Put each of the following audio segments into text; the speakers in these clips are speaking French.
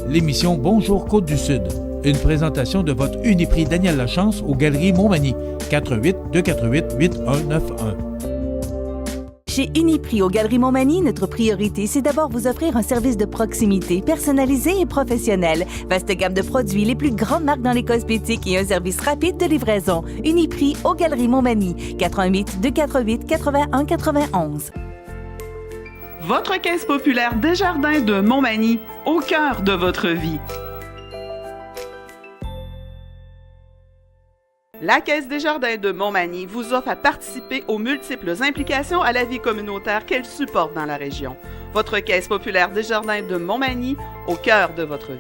l'émission Bonjour Côte-du-Sud. Une présentation de votre Uniprix Daniel Lachance aux Galeries Montmagny. 418-248-8191. Chez Uniprix aux Galeries Montmagny, notre priorité, c'est d'abord vous offrir un service de proximité, personnalisé et professionnel. Vaste gamme de produits, les plus grandes marques dans les cosmétiques et un service rapide de livraison. Uniprix aux Galeries Montmagny. 418-248-8191. Votre caisse populaire Desjardins de Montmagny, au cœur de votre vie. La Caisse Desjardins de Montmagny vous offre à participer aux multiples implications à la vie communautaire qu'elle supporte dans la région. Votre Caisse populaire Desjardins de Montmagny, au cœur de votre vie.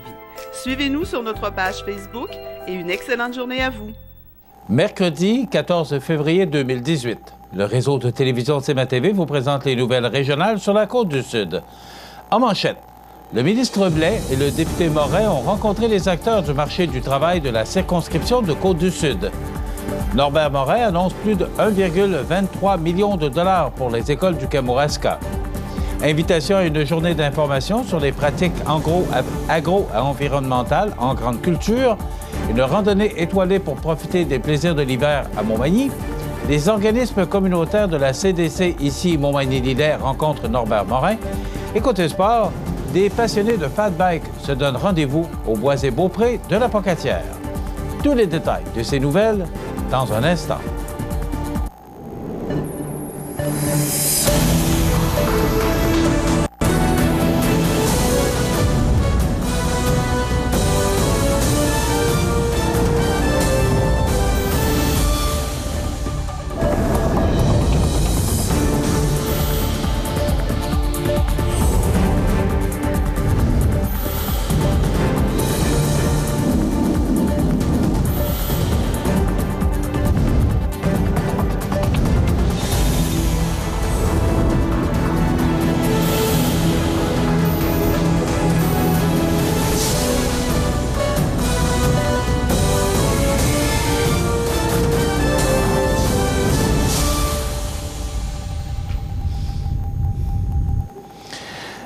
Suivez-nous sur notre page Facebook et une excellente journée à vous. Mercredi 14 février 2018, le réseau de télévision CMA-TV vous présente les nouvelles régionales sur la Côte-du-Sud. En manchette, le ministre Blais et le député Morin ont rencontré les acteurs du marché du travail de la circonscription de Côte-du-Sud. Norbert Morin annonce plus de 1,23 million de dollars pour les écoles du Kamouraska. Invitation à une journée d'information sur les pratiques agro-environnementales en grande culture, une randonnée étoilée pour profiter des plaisirs de l'hiver à Montmagny. Les organismes communautaires de la CDC ici Montmagny-Lillet rencontrent Norbert Morin. Et côté sport, des passionnés de fat bike se donnent rendez-vous au Boisé-Beaupré de la Pocatière. Tous les détails de ces nouvelles dans un instant.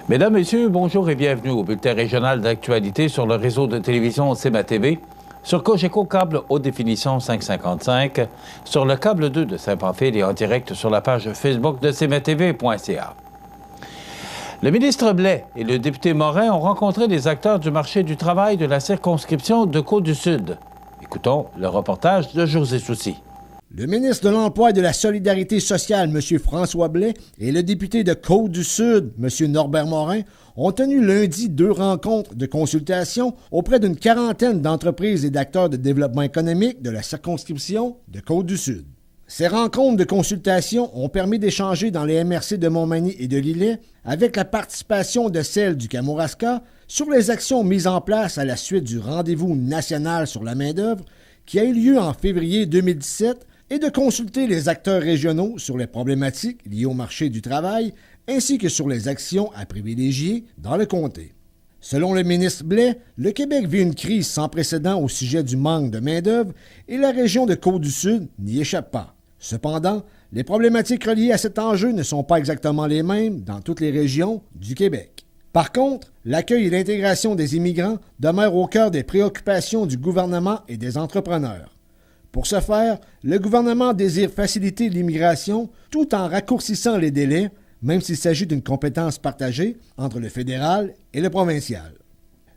Mesdames, Messieurs, bonjour et bienvenue au bulletin régional d'actualité sur le réseau de télévision CMA-TV, sur Cogeco Câble Haute Définition 555, sur le câble 2 de Saint-Pamphile et en direct sur la page Facebook de cmatv.ca. Le ministre Blais et le député Morin ont rencontré les acteurs du marché du travail de la circonscription de Côte-du-Sud. Écoutons le reportage de José Soucy. Le ministre de l'Emploi et de la Solidarité sociale, M. François Blais, et le député de Côte-du-Sud, M. Norbert Morin, ont tenu lundi 2 rencontres de consultation auprès d'une quarantaine d'entreprises et d'acteurs de développement économique de la circonscription de Côte-du-Sud. Ces rencontres de consultation ont permis d'échanger dans les MRC de Montmagny et de Lillet, avec la participation de celles du Kamouraska, sur les actions mises en place à la suite du rendez-vous national sur la main-d'œuvre qui a eu lieu en février 2017 et de consulter les acteurs régionaux sur les problématiques liées au marché du travail ainsi que sur les actions à privilégier dans le comté. Selon le ministre Blais, le Québec vit une crise sans précédent au sujet du manque de main-d'œuvre et la région de Côte-du-Sud n'y échappe pas. Cependant, les problématiques reliées à cet enjeu ne sont pas exactement les mêmes dans toutes les régions du Québec. Par contre, l'accueil et l'intégration des immigrants demeurent au cœur des préoccupations du gouvernement et des entrepreneurs. Pour ce faire, le gouvernement désire faciliter l'immigration tout en raccourcissant les délais, même s'il s'agit d'une compétence partagée entre le fédéral et le provincial.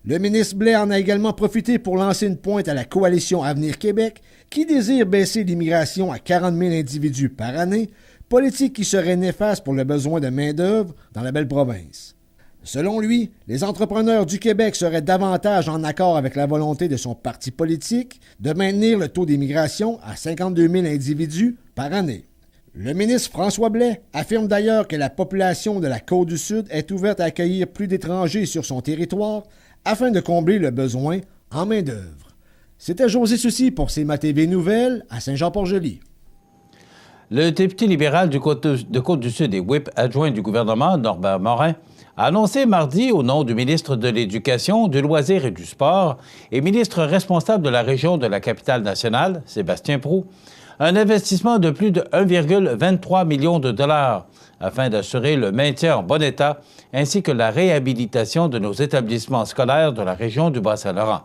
Le ministre Blais en a également profité pour lancer une pointe à la coalition Avenir Québec qui désire baisser l'immigration à 40 000 individus par année, politique qui serait néfaste pour le besoin de main-d'œuvre dans la belle province. Selon lui, les entrepreneurs du Québec seraient davantage en accord avec la volonté de son parti politique de maintenir le taux d'immigration à 52 000 individus par année. Le ministre François Blais affirme d'ailleurs que la population de la Côte-du-Sud est ouverte à accueillir plus d'étrangers sur son territoire afin de combler le besoin en main-d'œuvre. C'était José Soucy pour CMA-TV Nouvelles à Saint-Jean-Port-Joli. Le député libéral de Côte-du-Sud et whip adjoint du gouvernement, Norbert Morin, a annoncé mardi, au nom du ministre de l'Éducation, du Loisir et du Sport et ministre responsable de la région de la capitale nationale, Sébastien Proulx, un investissement de plus de 1,23 million de dollars afin d'assurer le maintien en bon état ainsi que la réhabilitation de nos établissements scolaires de la région du Bas-Saint-Laurent.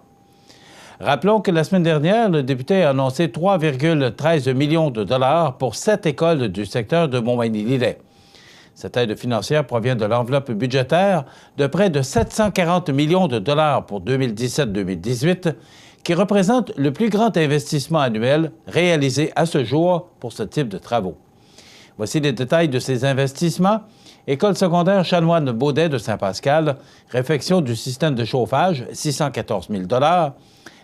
Rappelons que la semaine dernière, le député a annoncé 3,13 millions de dollars pour 7 écoles du secteur de Montmagny-Lillet. Cette aide financière provient de l'enveloppe budgétaire de près de 740 millions de dollars pour 2017-2018, qui représente le plus grand investissement annuel réalisé à ce jour pour ce type de travaux. Voici les détails de ces investissements. École secondaire Chanoine-Baudet de Saint-Pascal, réfection du système de chauffage, 614 000 $.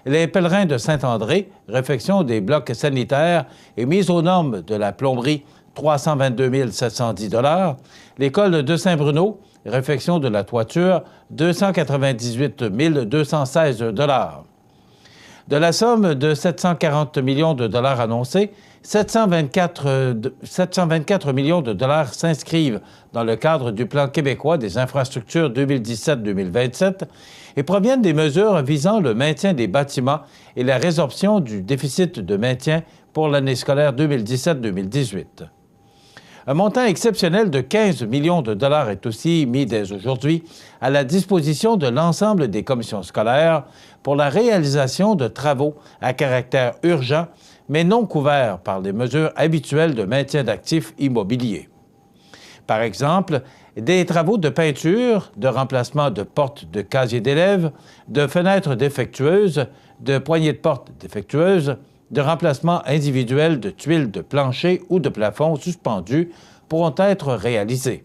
Les Pèlerins de Saint-André, réfection des blocs sanitaires et mise aux normes de la plomberie, 322 710 $. L'école de Saint-Bruno, réfection de la toiture, 298 216 $. De la somme de 740 millions de dollars annoncés, 724 millions de dollars s'inscrivent dans le cadre du Plan québécois des infrastructures 2017-2027 et proviennent des mesures visant le maintien des bâtiments et la résorption du déficit de maintien pour l'année scolaire 2017-2018. Un montant exceptionnel de 15 millions de dollars est aussi mis dès aujourd'hui à la disposition de l'ensemble des commissions scolaires pour la réalisation de travaux à caractère urgent, mais non couverts par les mesures habituelles de maintien d'actifs immobiliers. Par exemple, des travaux de peinture, de remplacement de portes de casiers d'élèves, de fenêtres défectueuses, de poignées de porte défectueuses, de remplacement individuel de tuiles de plancher ou de plafond suspendus pourront être réalisés.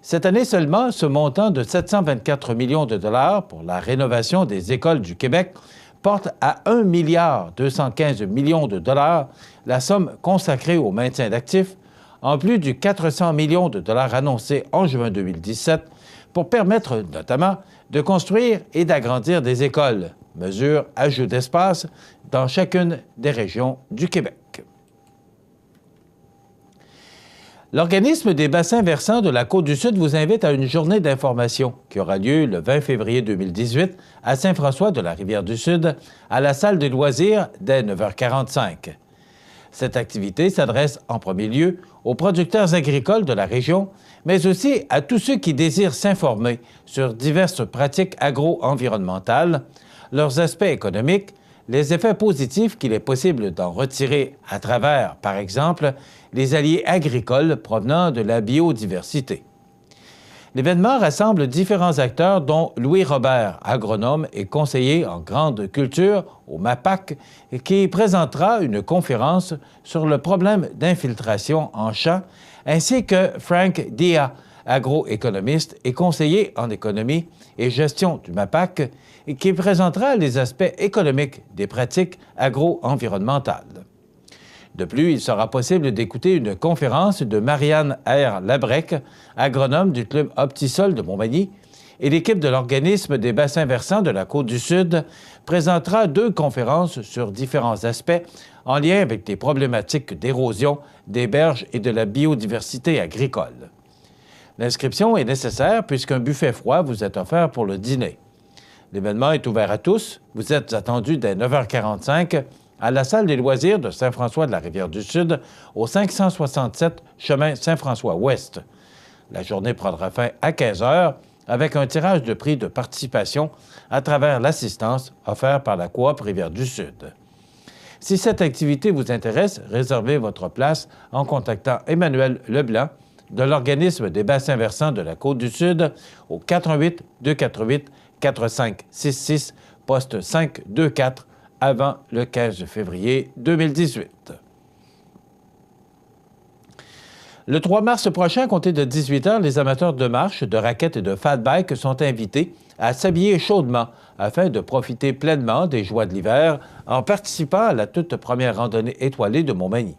Cette année seulement, ce montant de 724 millions de dollars pour la rénovation des écoles du Québec porte à 1 215 millions de dollars la somme consacrée au maintien d'actifs, en plus du 400 millions de dollars annoncés en juin 2017 pour permettre notamment de construire et d'agrandir des écoles, mesure ajout d'espace dans chacune des régions du Québec. L'Organisme des bassins versants de la Côte-du-Sud vous invite à une journée d'information qui aura lieu le 20 février 2018 à Saint-François de la Rivière-du-Sud, à la salle des loisirs dès 9h45. Cette activité s'adresse en premier lieu aux producteurs agricoles de la région, mais aussi à tous ceux qui désirent s'informer sur diverses pratiques agro-environnementales, leurs aspects économiques, les effets positifs qu'il est possible d'en retirer à travers, par exemple, les alliés agricoles provenant de la biodiversité. L'événement rassemble différents acteurs dont Louis Robert, agronome et conseiller en grande culture au MAPAC, qui présentera une conférence sur le problème d'infiltration en champs, ainsi que Frank Dia, agroéconomiste et conseiller en économie et gestion du MAPAC, qui présentera les aspects économiques des pratiques agro-environnementales. De plus, il sera possible d'écouter une conférence de Marianne R. Labrec, agronome du Club Optisol de Montmagny, et l'équipe de l'Organisme des bassins versants de la Côte-du-Sud présentera 2 conférences sur différents aspects en lien avec des problématiques d'érosion, des berges et de la biodiversité agricole. L'inscription est nécessaire puisqu'un buffet froid vous est offert pour le dîner. L'événement est ouvert à tous. Vous êtes attendus dès 9h45 à la salle des loisirs de Saint-François de la Rivière-du-Sud, au 567 chemin Saint-François-Ouest. La journée prendra fin à 15h avec un tirage de prix de participation à travers l'assistance offerte par la Coop Rivière-du-Sud. Si cette activité vous intéresse, réservez votre place en contactant Emmanuel Leblanc de l'Organisme des bassins versants de la Côte-du-Sud au 418 248 4566, poste 524, avant le 15 février 2018. Le 3 mars prochain, compté de 18h, les amateurs de marche, de raquettes et de fat bike sont invités à s'habiller chaudement afin de profiter pleinement des joies de l'hiver en participant à la toute première randonnée étoilée de Montmagny.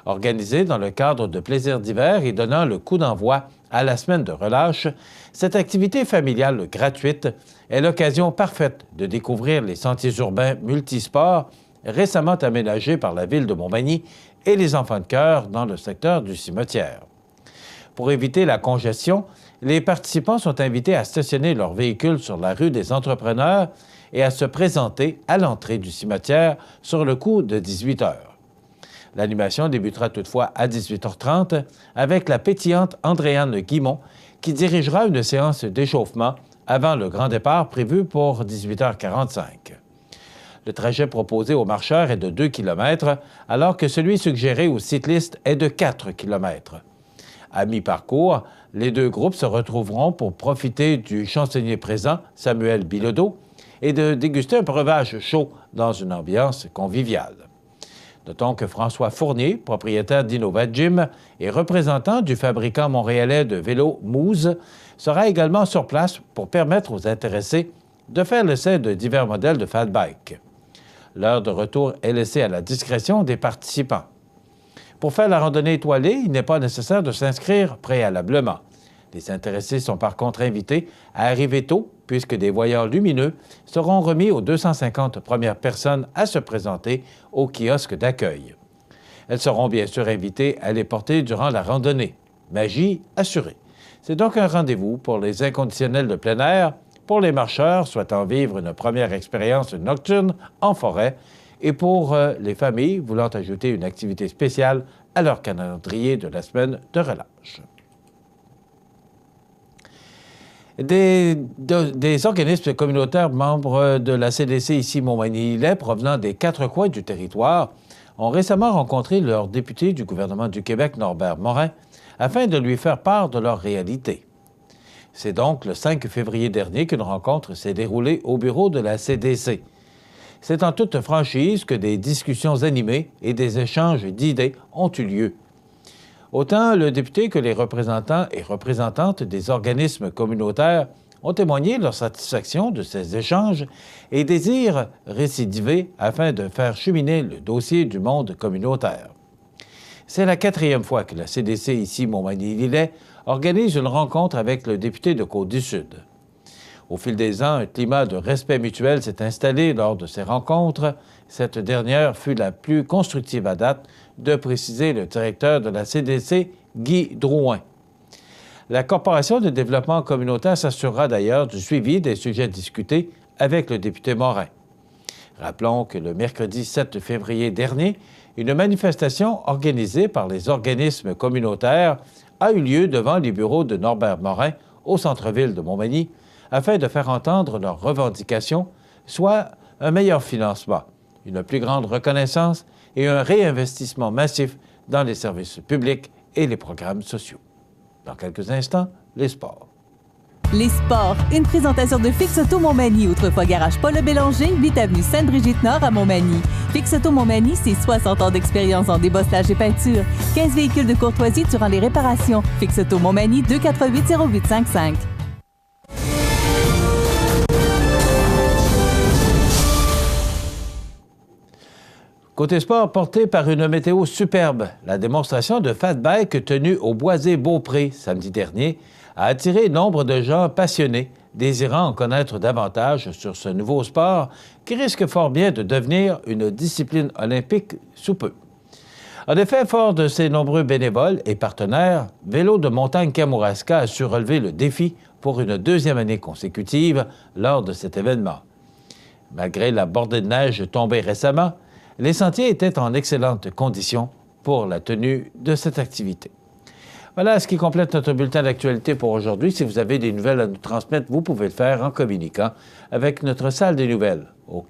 Organisée dans le cadre de Plaisirs d'hiver et donnant le coup d'envoi à la semaine de relâche, cette activité familiale gratuite est l'occasion parfaite de découvrir les sentiers urbains multisports récemment aménagés par la Ville de Montmagny et les enfants de chœur dans le secteur du cimetière. Pour éviter la congestion, les participants sont invités à stationner leurs véhicules sur la rue des Entrepreneurs et à se présenter à l'entrée du cimetière sur le coup de 18 heures. L'animation débutera toutefois à 18h30 avec la pétillante Andréane Guimont qui dirigera une séance d'échauffement avant le grand départ prévu pour 18h45. Le trajet proposé aux marcheurs est de 2 km, alors que celui suggéré aux cyclistes est de 4 km. À mi-parcours, les deux groupes se retrouveront pour profiter du chansonnier présent, Samuel Bilodeau, et de déguster un breuvage chaud dans une ambiance conviviale. Notons que François Fournier, propriétaire d'Innova Gym et représentant du fabricant montréalais de vélos Moose, sera également sur place pour permettre aux intéressés de faire l'essai de divers modèles de fat bike. L'heure de retour est laissée à la discrétion des participants. Pour faire la randonnée étoilée, il n'est pas nécessaire de s'inscrire préalablement. Les intéressés sont par contre invités à arriver tôt, puisque des voyants lumineux seront remis aux 250 premières personnes à se présenter au kiosque d'accueil. Elles seront bien sûr invitées à les porter durant la randonnée. Magie assurée. C'est donc un rendez-vous pour les inconditionnels de plein air, pour les marcheurs souhaitant vivre une première expérience nocturne en forêt et pour les familles voulant ajouter une activité spéciale à leur calendrier de la semaine de relâche. Des organismes communautaires membres de la CDC ici Montmagny-Lillet, provenant des 4 coins du territoire, ont récemment rencontré leur député du gouvernement du Québec, Norbert Morin, afin de lui faire part de leur réalité. C'est donc le 5 février dernier qu'une rencontre s'est déroulée au bureau de la CDC. C'est en toute franchise que des discussions animées et des échanges d'idées ont eu lieu. Autant le député que les représentants et représentantes des organismes communautaires ont témoigné leur satisfaction de ces échanges et désirent récidiver afin de faire cheminer le dossier du monde communautaire. C'est la 4e fois que la CDC ici Montmagny-Lillet organise une rencontre avec le député de Côte-du-Sud. Au fil des ans, un climat de respect mutuel s'est installé lors de ces rencontres. Cette dernière fut la plus constructive à date, de préciser le directeur de la CDC, Guy Drouin. La Corporation de développement communautaire s'assurera d'ailleurs du suivi des sujets discutés avec le député Morin. Rappelons que le mercredi 7 février dernier, une manifestation organisée par les organismes communautaires a eu lieu devant les bureaux de Norbert Morin au centre-ville de Montmagny afin de faire entendre leurs revendications, soit un meilleur financement, une plus grande reconnaissance et un réinvestissement massif dans les services publics et les programmes sociaux. Dans quelques instants, les sports. Les sports, une présentation de Fix Auto Montmagny, autrefois garage Paul Bélanger, 8 avenue Sainte-Brigitte-Nord à Montmagny. Fix Auto Montmagny, c'est 60 ans d'expérience en débosselage et peinture. 15 véhicules de courtoisie durant les réparations. Fix Auto Montmagny, 248-0855. Côté sport, porté par une météo superbe, la démonstration de fat bike tenue au Boisé-Beaupré samedi dernier a attiré nombre de gens passionnés désirant en connaître davantage sur ce nouveau sport qui risque fort bien de devenir une discipline olympique sous peu. En effet, fort de ses nombreux bénévoles et partenaires, Vélo de montagne Kamouraska a su relever le défi pour une 2e année consécutive lors de cet événement. Malgré la bordée de neige tombée récemment, les sentiers étaient en excellente condition pour la tenue de cette activité. Voilà ce qui complète notre bulletin d'actualité pour aujourd'hui. Si vous avez des nouvelles à nous transmettre, vous pouvez le faire en communiquant avec notre salle des nouvelles au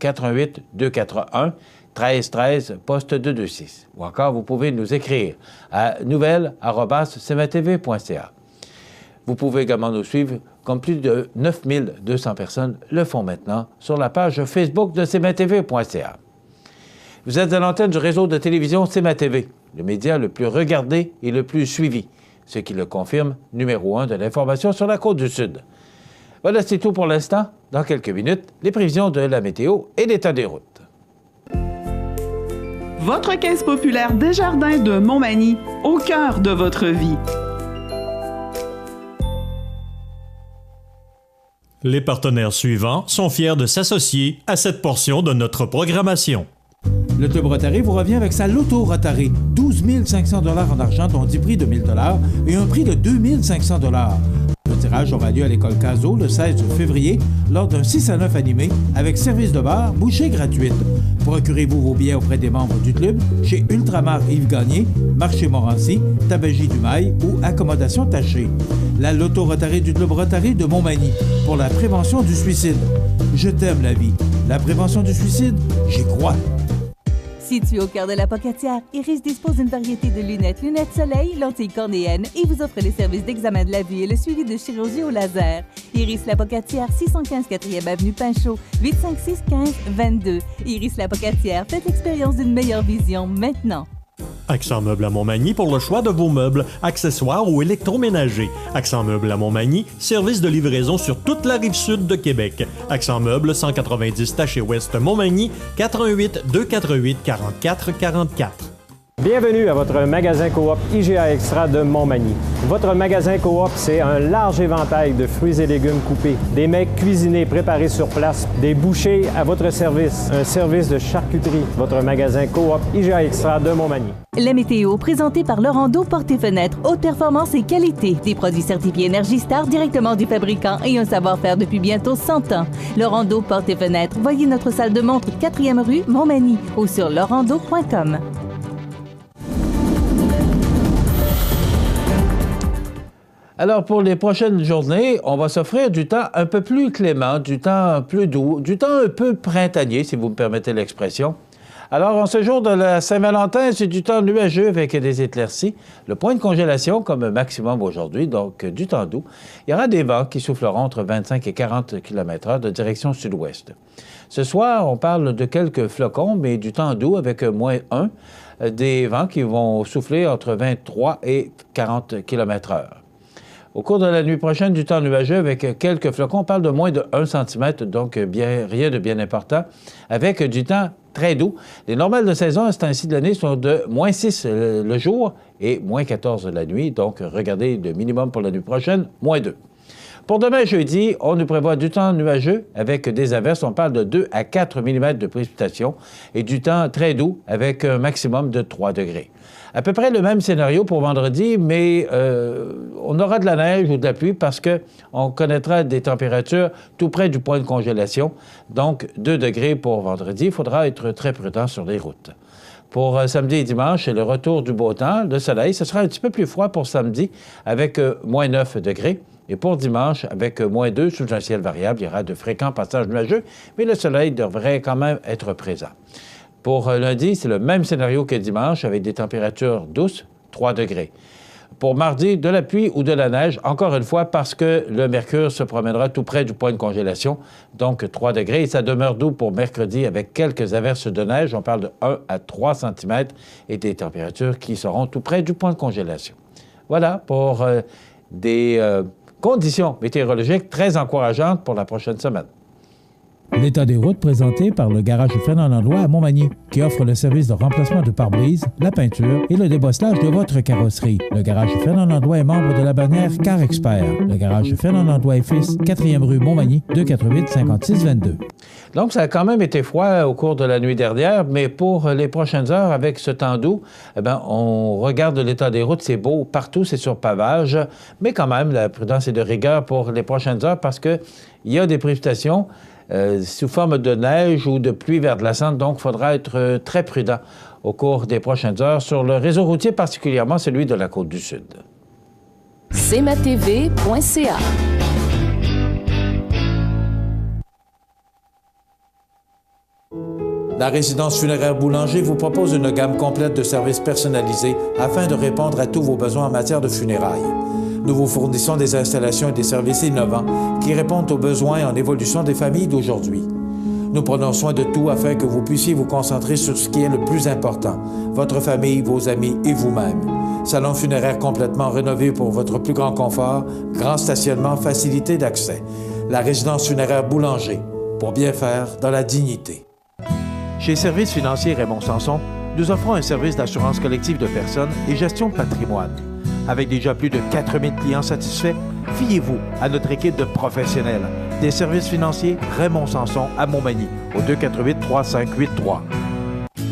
418-241-1313, poste 226. Ou encore, vous pouvez nous écrire à nouvelles@cmatv.ca. Vous pouvez également nous suivre, comme plus de 9200 personnes le font maintenant, sur la page Facebook de cmatv.ca. Vous êtes à l'antenne du réseau de télévision CMA-TV, le média le plus regardé et le plus suivi, ce qui le confirme, numéro 1 de l'information sur la Côte-du-Sud. Voilà, c'est tout pour l'instant. Dans quelques minutes, les prévisions de la météo et l'état des routes. Votre caisse populaire Desjardins de Montmagny, au cœur de votre vie. Les partenaires suivants sont fiers de s'associer à cette portion de notre programmation. Le Club Rotary vous revient avec sa Loto Rotary. 12 500 $ en argent, dont 10 prix de 1 000 $ et un prix de 2 500 $. Un tirage aura lieu à l'école Cazot le 16 février lors d'un 6 à 9 animé avec service de bar, bouchée gratuite. Procurez-vous vos billets auprès des membres du club, chez Ultramar Yves Gagné, Marché Morancy, Tabagie du Mail ou Accommodation Tachée. La Loto Rotary du Club Rotary de Montmagny pour la prévention du suicide. Je t'aime la vie. La prévention du suicide, j'y crois. Situé au cœur de la Pocatière, Iris dispose d'une variété de lunettes soleil, lentilles cornéennes et vous offre les services d'examen de la vue et le suivi de chirurgie au laser. Iris la Pocatière, 615 4e avenue Pinchot, 856 15 22. Iris la Pocatière, faites l'expérience d'une meilleure vision maintenant. Accent Meubles à Montmagny pour le choix de vos meubles, accessoires ou électroménagers. Accent Meubles à Montmagny, service de livraison sur toute la rive sud de Québec. Accent Meubles, 190 Taché Ouest Montmagny, 418 248 44 44. Bienvenue à votre magasin Coop IGA Extra de Montmagny. Votre magasin Coop, c'est un large éventail de fruits et légumes coupés, des mets cuisinés préparés sur place, des bouchées à votre service, un service de charcuterie. Votre magasin Coop IGA Extra de Montmagny. La météo, présentée par Laurando Portes et Fenêtres, haute performance et qualité. Des produits certifiés Énergie Star directement du fabricant et un savoir-faire depuis bientôt 100 ans. Laurando Portes et Fenêtres, voyez notre salle de montre 4e rue Montmagny ou sur laurando.com. Alors, pour les prochaines journées, on va s'offrir du temps un peu plus clément, du temps plus doux, du temps un peu printanier, si vous me permettez l'expression. Alors, en ce jour de la Saint-Valentin, c'est du temps nuageux avec des éclaircies. Le point de congélation comme maximum aujourd'hui, donc du temps doux. Il y aura des vents qui souffleront entre 25 et 40 km/h de direction sud-ouest. Ce soir, on parle de quelques flocons, mais du temps doux avec -1, des vents qui vont souffler entre 23 et 40 km/h. Au cours de la nuit prochaine, du temps nuageux avec quelques flocons. On parle de moins de 1 cm, donc rien de bien important, avec du temps très doux. Les normales de saison à ce temps-ci de l'année sont de -6 le jour et -14 la nuit. Donc, regardez le minimum pour la nuit prochaine, -2. Pour demain, jeudi, on nous prévoit du temps nuageux avec des averses. On parle de 2 à 4 mm de précipitations et du temps très doux avec un maximum de 3 degrés. À peu près le même scénario pour vendredi, mais on aura de la neige ou de la pluie parce qu'on connaîtra des températures tout près du point de congélation. Donc, 2 degrés pour vendredi. Il faudra être très prudent sur les routes. Pour samedi et dimanche, c'est le retour du beau temps, le soleil. Ce sera un petit peu plus froid pour samedi avec -9 degrés. Et pour dimanche, avec -2 sous un ciel variable, il y aura de fréquents passages nuageux, mais le soleil devrait quand même être présent. Pour lundi, c'est le même scénario que dimanche, avec des températures douces, 3 degrés. Pour mardi, de la pluie ou de la neige, encore une fois, parce que le mercure se promènera tout près du point de congélation, donc 3 degrés. Et ça demeure doux pour mercredi avec quelques averses de neige. On parle de 1 à 3 cm et des températures qui seront tout près du point de congélation. Voilà pour des conditions météorologiques très encourageantes pour la prochaine semaine. L'état des routes présenté par le garage Fernand Landlois à Montmagny, qui offre le service de remplacement de pare-brise, la peinture et le débosselage de votre carrosserie. Le garage Fernand Landlois est membre de la bannière Car Expert. Le garage Fernand Landlois et Fils, 4e rue Montmagny, 248 56 22. Donc, ça a quand même été froid au cours de la nuit dernière, mais pour les prochaines heures, avec ce temps doux, eh bien, on regarde l'état des routes, c'est beau, partout c'est sur pavage, mais quand même, la prudence est de rigueur pour les prochaines heures parce qu'il y a des précipitations sous forme de neige ou de pluie verglaçante, donc il faudra être très prudent au cours des prochaines heures sur le réseau routier, particulièrement celui de la Côte-du-Sud. cmatv.ca. La résidence funéraire Boulanger vous propose une gamme complète de services personnalisés afin de répondre à tous vos besoins en matière de funérailles. Nous vous fournissons des installations et des services innovants qui répondent aux besoins en évolution des familles d'aujourd'hui. Nous prenons soin de tout afin que vous puissiez vous concentrer sur ce qui est le plus important, votre famille, vos amis et vous-même. Salon funéraire complètement rénové pour votre plus grand confort, grand stationnement, facilité d'accès. La résidence funéraire Boulanger, pour bien faire dans la dignité. Chez Services financiers Raymond Sanson, nous offrons un service d'assurance collective de personnes et gestion de patrimoine. Avec déjà plus de 4000 clients satisfaits, fiez-vous à notre équipe de professionnels. Des services financiers Raymond Sanson à Montmagny, au 248-3583.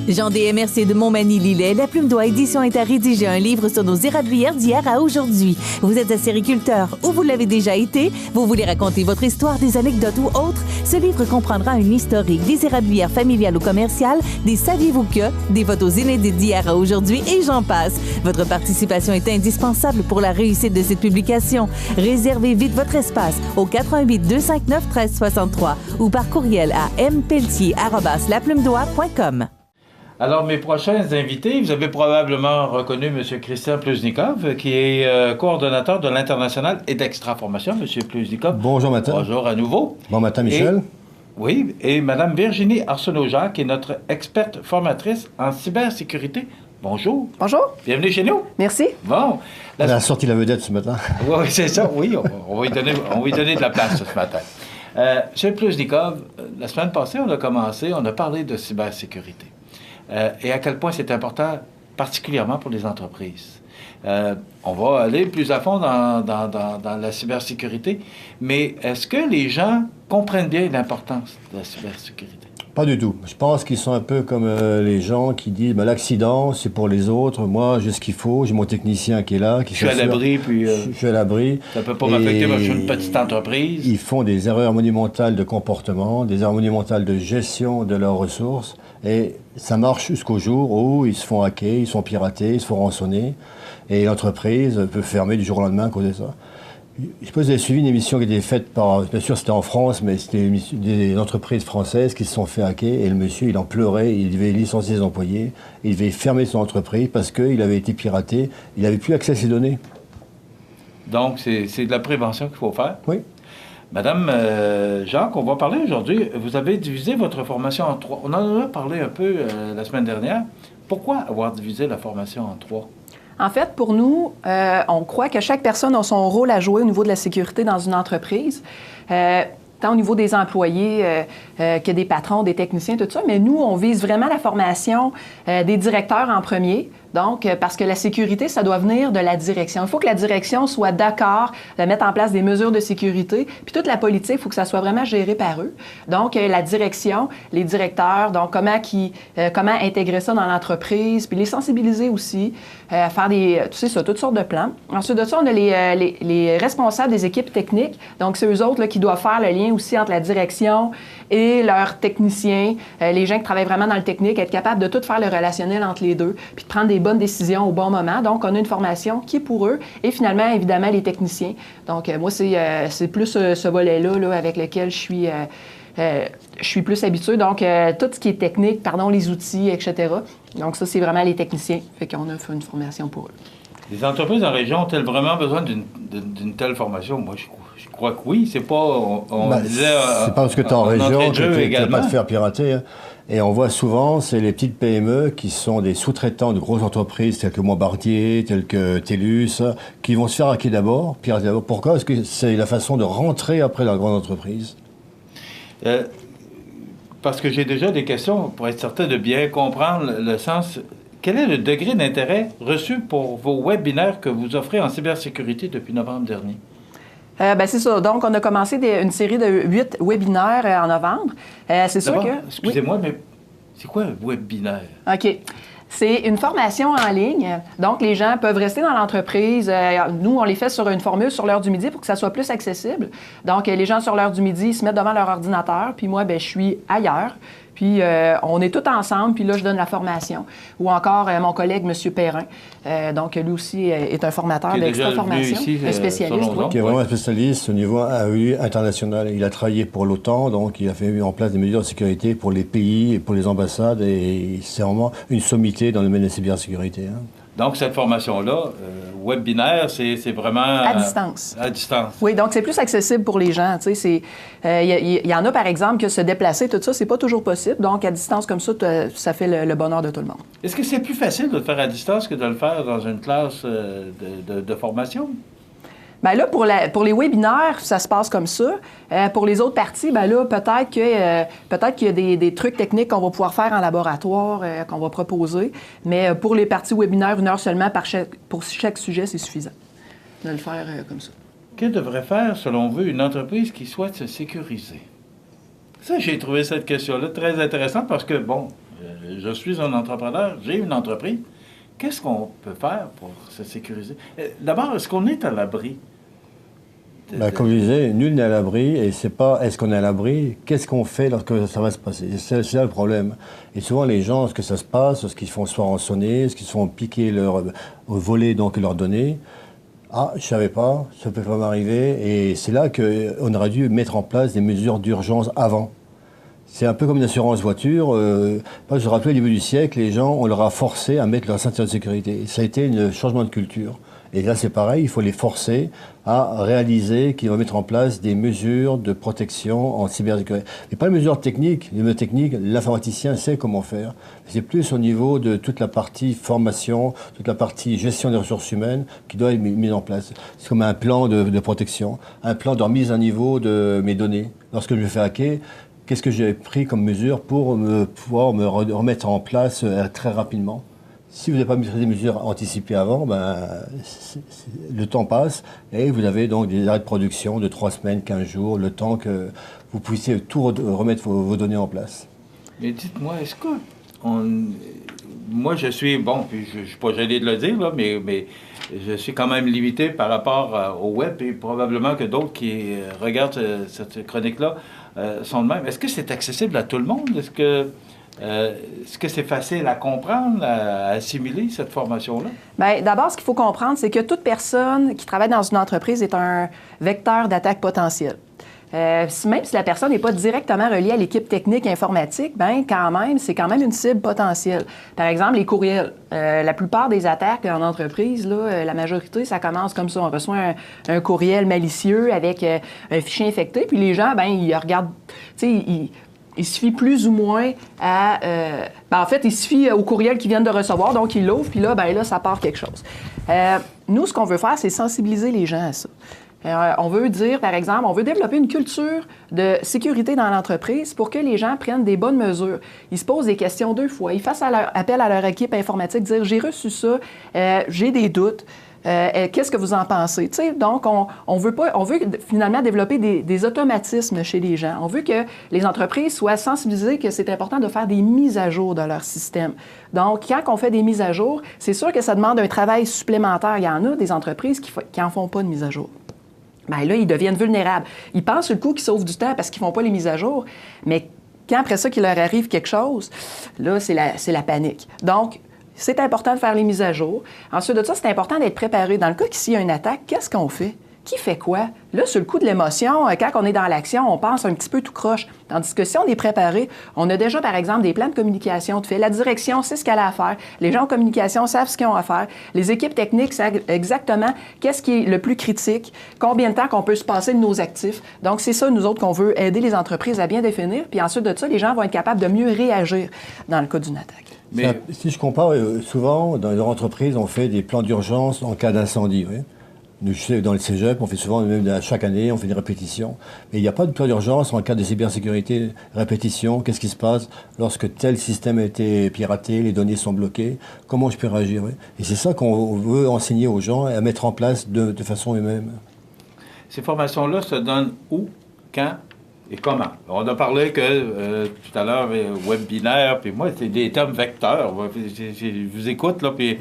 Jean des MRC de Montmagny-Lillet, La Plume d'Oie Édition est à rédiger un livre sur nos érablières d'hier à aujourd'hui. Vous êtes acériculteur ou vous l'avez déjà été, vous voulez raconter votre histoire, des anecdotes ou autres, ce livre comprendra une historique des érablières familiales ou commerciales, des saviez-vous que, des photos inédites d'hier à aujourd'hui et j'en passe. Votre participation est indispensable pour la réussite de cette publication. Réservez vite votre espace au 88 259 1363 ou par courriel à mpeltier@laplumed'oie.com. Alors, mes prochains invités, vous avez probablement reconnu M. Christian Pluznikov, qui est coordonnateur de l'International et d'Extra-Formation. M. Pluznikov. Bonjour, matin. Bonjour à nouveau. Bon matin, Michel. Oui, et Mme Virginie Arsenault-Jacques, qui est notre experte formatrice en cybersécurité. Bonjour. Bonjour. Bienvenue chez nous. Merci. Bon. Elle a sorti la vedette ce matin. Oui, c'est ça, oui. On va lui donner de la place ce matin. M. Pluznikov, la semaine passée, on a parlé de cybersécurité. Et à quel point c'est important, particulièrement pour les entreprises. On va aller plus à fond dans la cybersécurité, mais est-ce que les gens comprennent bien l'importance de la cybersécurité? Pas du tout. Je pense qu'ils sont un peu comme les gens qui disent ben, l'accident, c'est pour les autres. Moi, j'ai ce qu'il faut. J'ai mon technicien qui est là. Je suis à l'abri, puis... Je suis à l'abri. Ça ne peut pas m'affecter parce que je suis une petite entreprise. Ils font des erreurs monumentales de comportement, des erreurs monumentales de gestion de leurs ressources. Et ça marche jusqu'au jour où ils se font hacker, ils se font pirater, ils se font rançonner. Et l'entreprise peut fermer du jour au lendemain à cause de ça. Je sais pas si vous avez suivi une émission qui était faite par, bien sûr c'était en France, mais c'était des entreprises françaises qui se sont fait hacker et le monsieur il en pleurait, il devait licencier ses employés, il devait fermer son entreprise parce qu'il avait été piraté, il n'avait plus accès à ses données. Donc c'est de la prévention qu'il faut faire? Oui. Madame Jacques, on va parler aujourd'hui, vous avez divisé votre formation en 3. On en a parlé un peu la semaine dernière. Pourquoi avoir divisé la formation en 3? En fait, pour nous, on croit que chaque personne a son rôle à jouer au niveau de la sécurité dans une entreprise, tant au niveau des employés que des patrons, des techniciens, tout ça. Mais nous, on vise vraiment la formation des directeurs en premier. Donc, parce que la sécurité, ça doit venir de la direction. Il faut que la direction soit d'accord de mettre en place des mesures de sécurité. Puis toute la politique, il faut que ça soit vraiment géré par eux. Donc, la direction, les directeurs, donc comment intégrer ça dans l'entreprise, puis les sensibiliser aussi, faire toutes sortes de plans. Ensuite de ça, on a les responsables des équipes techniques. Donc, c'est eux autres là, qui doivent faire le lien aussi entre la direction et leurs techniciens, les gens qui travaillent vraiment dans le technique, être capables de tout faire le relationnel entre les deux, puis de prendre des bonnes décisions au bon moment. Donc, on a une formation qui est pour eux et finalement, évidemment, les techniciens. Donc, moi, c'est plus ce volet-là là, avec lequel je suis plus habituée. Donc, tout ce qui est technique, les outils, etc. Donc, ça, c'est vraiment les techniciens. Fait qu'on a fait une formation pour eux. Les entreprises en région ont-elles vraiment besoin d'une telle formation? Moi, je crois que oui. C'est pas... c'est pas parce que tu es en région que tu ne vas pas te faire pirater. Hein. Et on voit souvent, c'est les petites PME qui sont des sous-traitants de grosses entreprises telles que Bombardier, telles que TELUS, qui vont se faire hacker d'abord, pirater d'abord. Pourquoi? Parce que c'est la façon de rentrer après dans la grande entreprise. Parce que j'ai déjà des questions pour être certain de bien comprendre le sens. Quel est le degré d'intérêt reçu pour vos webinaires que vous offrez en cybersécurité depuis novembre dernier? C'est ça. Donc, on a commencé une série de 8 webinaires en novembre. C'est sûr que... Excusez-moi, mais c'est quoi un webinaire? OK. C'est une formation en ligne. Donc, les gens peuvent rester dans l'entreprise. Nous, on les fait sur une formule sur l'heure du midi pour que ça soit plus accessible. Donc, les gens sur l'heure du midi, ils se mettent devant leur ordinateur. Puis moi, je suis ailleurs. Puis on est tous ensemble, puis là, je donne la formation. Ou encore mon collègue, M. Perrin. Donc, lui aussi est un formateur d'extra-formation, un spécialiste. Qui est vraiment un spécialiste au niveau international. Il a travaillé pour l'OTAN, donc il a mis en place des mesures de sécurité pour les pays et pour les ambassades. Et c'est vraiment une sommité dans le domaine de la cybersécurité. Hein. Donc, cette formation-là, webinaire, c'est vraiment... À distance. À distance. Oui, donc c'est plus accessible pour les gens. Tu sais, il y en a, par exemple, que se déplacer, tout ça, c'est pas toujours possible. Donc, à distance comme ça, ça fait le bonheur de tout le monde. Est-ce que c'est plus facile de le faire à distance que de le faire dans une classe de formation? Bien là, pour les webinaires, ça se passe comme ça. Pour les autres parties, bien là, peut-être qu'il y a des trucs techniques qu'on va pouvoir faire en laboratoire, qu'on va proposer. Mais pour les parties webinaires, 1 heure seulement pour chaque sujet, c'est suffisant de le faire comme ça. Que devrait faire, selon vous, une entreprise qui souhaite se sécuriser? Ça, j'ai trouvé cette question-là très intéressante parce que, bon, je suis un entrepreneur, j'ai une entreprise. Qu'est-ce qu'on peut faire pour se sécuriser? D'abord, est-ce qu'on est à l'abri? Comme je disais, nul n'est à l'abri, et c'est pas est-ce qu'on est à l'abri, qu'est-ce qu'on fait lorsque ça va se passer. C'est ça le problème. Et souvent, les gens, lorsque ça se passe, lorsqu'ils font soit rançonner, lorsqu'ils se font piquer, voler donc leurs données, ah, je savais pas, ça peut pas m'arriver, et c'est là qu'on aurait dû mettre en place des mesures d'urgence avant. C'est un peu comme une assurance voiture. Je me rappelle au début du siècle, les gens, on leur a forcé à mettre leur ceinture de sécurité. Ça a été un changement de culture. Et là, c'est pareil, il faut les forcer à réaliser qu'ils vont mettre en place des mesures de protection en cybersécurité. Mais pas les mesures techniques. Les mesures techniques, l'informaticien sait comment faire. C'est plus au niveau de toute la partie formation, toute la partie gestion des ressources humaines qui doit être mise en place. C'est comme un plan de protection, un plan de remise à niveau de mes données. Lorsque je me fais hacker, qu'est-ce que j'ai pris comme mesure pour pouvoir me remettre en place très rapidement? Si vous n'avez pas mis des mesures anticipées avant, le temps passe et vous avez donc des arrêts de production de 3 semaines, 15 jours, le temps que vous puissiez tout remettre vos données en place. Mais dites-moi, est-ce que moi je suis, bon, puis je ne suis pas gêné de le dire, là, mais je suis quand même limité par rapport au web et probablement que d'autres qui regardent cette chronique-là sont de même. Est-ce que c'est accessible à tout le monde? Est-ce que c'est facile à comprendre, à assimiler cette formation-là? Bien, d'abord, ce qu'il faut comprendre, c'est que toute personne qui travaille dans une entreprise est un vecteur d'attaque potentiel. Même si la personne n'est pas directement reliée à l'équipe technique informatique, bien, quand même, c'est quand même une cible potentielle. Par exemple, les courriels. La plupart des attaques en entreprise, là, la majorité, ça commence comme ça. On reçoit un courriel malicieux avec un fichier infecté, puis les gens, bien, ils regardent, tu sais, il suffit plus ou moins à... en fait, il suffit au courriel qu'ils viennent de recevoir, donc ils l'ouvrent, puis là, ça part quelque chose. Nous, ce qu'on veut faire, c'est sensibiliser les gens à ça. On veut dire, par exemple, on veut développer une culture de sécurité dans l'entreprise pour que les gens prennent des bonnes mesures. Ils se posent des questions 2 fois. Ils fassent appel à leur équipe informatique, dire « j'ai reçu ça, j'ai des doutes ». Qu'est-ce que vous en pensez? T'sais, donc, on veut finalement développer des automatismes chez les gens. On veut que les entreprises soient sensibilisées que c'est important de faire des mises à jour de leur système. Donc, quand on fait des mises à jour, c'est sûr que ça demande un travail supplémentaire. Il y en a des entreprises qui n'en font pas de mise à jour. Bien là, ils deviennent vulnérables. Ils pensent sur le coup qu'ils sauvent du temps parce qu'ils ne font pas les mises à jour, mais quand après ça, qu'il leur arrive quelque chose, là, c'est la panique. Donc, c'est important de faire les mises à jour. Ensuite de ça, c'est important d'être préparé. Dans le cas qu'ici, il y a une attaque, qu'est-ce qu'on fait? Qui fait quoi? Là, sur le coup de l'émotion, quand on est dans l'action, on pense un petit peu tout croche. Tandis que si on est préparé, on a déjà, par exemple, des plans de communication de fait. La direction sait ce qu'elle a à faire. Les gens en communication savent ce qu'ils ont à faire. Les équipes techniques savent exactement qu'est-ce qui est le plus critique, combien de temps qu'on peut se passer de nos actifs. Donc, c'est ça, nous autres, qu'on veut aider les entreprises à bien définir. Puis ensuite de ça, les gens vont être capables de mieux réagir dans le cas d'une attaque. Mais si je compare, souvent, dans les entreprises, on fait des plans d'urgence en cas d'incendie. Oui. Nous, je sais, dans le cégep, on fait souvent, même chaque année, on fait des répétitions. Mais il n'y a pas de plan d'urgence en cas de cybersécurité. Répétition, qu'est-ce qui se passe lorsque tel système a été piraté, les données sont bloquées, comment je peux réagir? Oui. Et c'est ça qu'on veut enseigner aux gens et à mettre en place de façon eux-mêmes. Ces formations-là se donnent où, quand et comment? On a parlé que, tout à l'heure, web binaire, puis moi, c'est des termes vecteurs. Je vous écoute, là, puis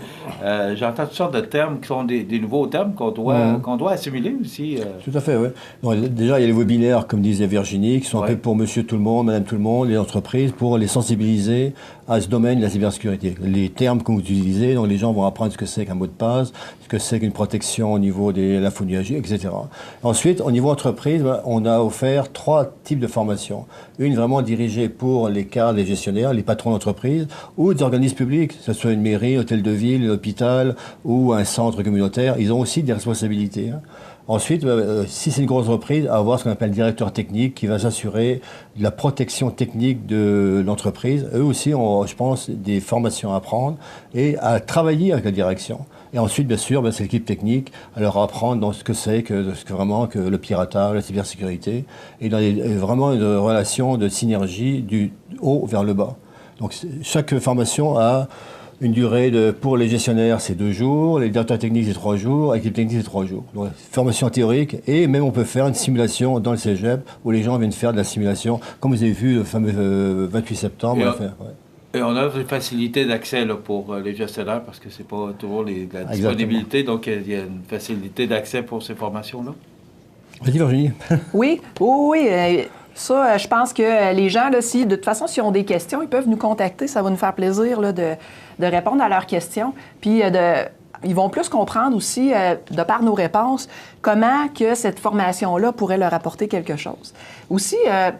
j'entends toutes sortes de termes qui sont des nouveaux termes qu'on doit assimiler aussi. Tout à fait, oui. Donc, déjà, il y a les webinaires, comme disait Virginie, qui sont faits pour monsieur tout le monde, madame tout le monde, les entreprises, pour les sensibiliser à ce domaine de la cybersécurité. Les termes que vous utilisez, donc les gens vont apprendre ce que c'est qu'un mot de passe, ce que c'est qu'une protection au niveau de l'info numérique, etc. Ensuite, au niveau entreprise, on a offert 3 types de formations. Une vraiment dirigée pour les cadres, les gestionnaires, les patrons d'entreprise, ou des organismes publics, que ce soit une mairie, hôtel de ville, hôpital, ou un centre communautaire. Ils ont aussi des responsabilités. Ensuite, si c'est une grosse entreprise, avoir ce qu'on appelle le directeur technique qui va s'assurer de la protection technique de l'entreprise. Eux aussi ont, je pense, des formations à prendre et à travailler avec la direction. Et ensuite, bien sûr, c'est l'équipe technique à leur apprendre dans ce que c'est que vraiment que le piratage, la cybersécurité, et dans vraiment une relation de synergie du haut vers le bas. Donc chaque formation a une durée pour les gestionnaires, c'est 2 jours, les directeurs techniques, c'est 3 jours, l'équipe technique, c'est 3 jours. Donc, formation théorique, et même on peut faire une simulation dans le cégep, où les gens viennent faire de la simulation, comme vous avez vu le fameux 28 septembre. Et on a des facilités d'accès là, pour les gestionnaires parce que c'est pas toujours la disponibilité, donc il y a une facilité d'accès pour ces formations-là. Vas-y, Virginie. Oui. Ça, je pense que les gens, là, de toute façon, s'ils ont des questions, ils peuvent nous contacter. Ça va nous faire plaisir là, de répondre à leurs questions. Puis ils vont plus comprendre aussi, de par nos réponses, comment que cette formation-là pourrait leur apporter quelque chose. Aussi,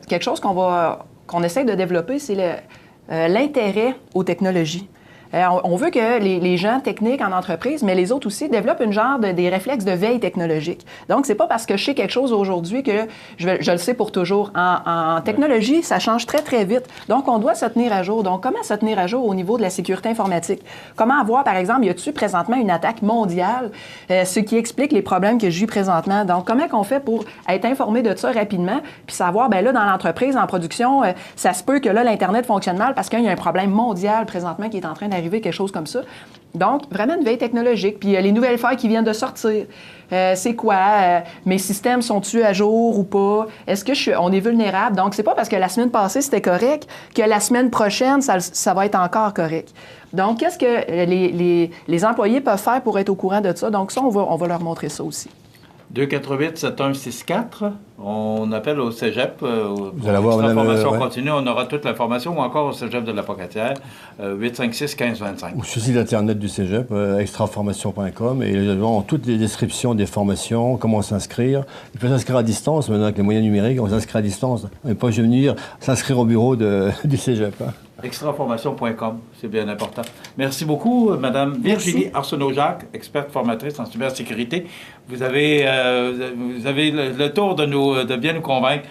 quelque chose qu'on essaie de développer, c'est l'intérêt aux technologies. On veut que les gens techniques en entreprise, mais les autres aussi, développent des réflexes de veille technologique. Donc, c'est pas parce que je sais quelque chose aujourd'hui que je le sais pour toujours. En technologie, ça change très, très vite. Donc, on doit se tenir à jour. Donc, comment se tenir à jour au niveau de la sécurité informatique? Comment avoir, par exemple, y a-t-il présentement une attaque mondiale, ce qui explique les problèmes que j'ai eu présentement? Donc, comment qu'on fait pour être informé de ça rapidement, puis savoir, bien là, dans l'entreprise, en production, ça se peut que là, l'Internet fonctionne mal parce qu'il y a un problème mondial présentement qui est en train d'arriver, quelque chose comme ça. Donc, vraiment une veille technologique. Puis, les nouvelles failles qui viennent de sortir. C'est quoi? Mes systèmes sont-ils à jour ou pas? Est-ce que on est vulnérable? Donc, c'est pas parce que la semaine passée, c'était correct que la semaine prochaine, ça va être encore correct. Donc, qu'est-ce que les employés peuvent faire pour être au courant de ça? Donc, ça, on va leur montrer ça aussi. 248-7164. On appelle au cégep. Vous allez avoir la formation continue. On aura toute l'information ou encore au cégep de la Pocatière. 856-1525. Ou sur le site internet du cégep, extraformation.com. Et ils ont toutes les descriptions des formations, comment s'inscrire. Il faut s'inscrire à distance. Maintenant, avec les moyens numériques, on s'inscrit à distance. On n'est pas obligé de venir s'inscrire au bureau du cégep. Extraformation.com, c'est bien important. Merci beaucoup, Mme Virginie Arsenault-Jacques, experte formatrice en cybersécurité. Vous avez le tour de bien nous convaincre.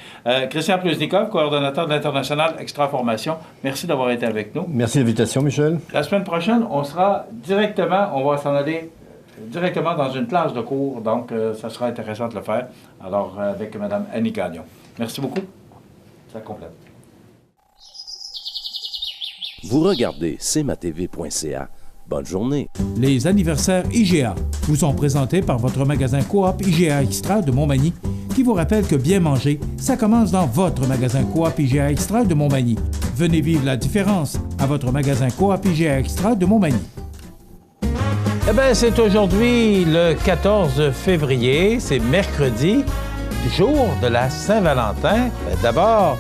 Christian Pluznikov, coordonnateur de l'International Extraformation, merci d'avoir été avec nous. Merci de l'invitation, Michel. La semaine prochaine, on va s'en aller directement dans une classe de cours, donc ça sera intéressant de le faire. Alors, avec Mme Annie Gagnon. Merci beaucoup. Ça complète. Vous regardez cmatv.ca. Bonne journée. Les anniversaires IGA vous sont présentés par votre magasin Coop IGA Extra de Montmagny, qui vous rappelle que bien manger, ça commence dans votre magasin Coop IGA Extra de Montmagny. Venez vivre la différence à votre magasin Coop IGA Extra de Montmagny. Eh bien, c'est aujourd'hui le 14 février, c'est mercredi, jour de la Saint-Valentin. D'abord,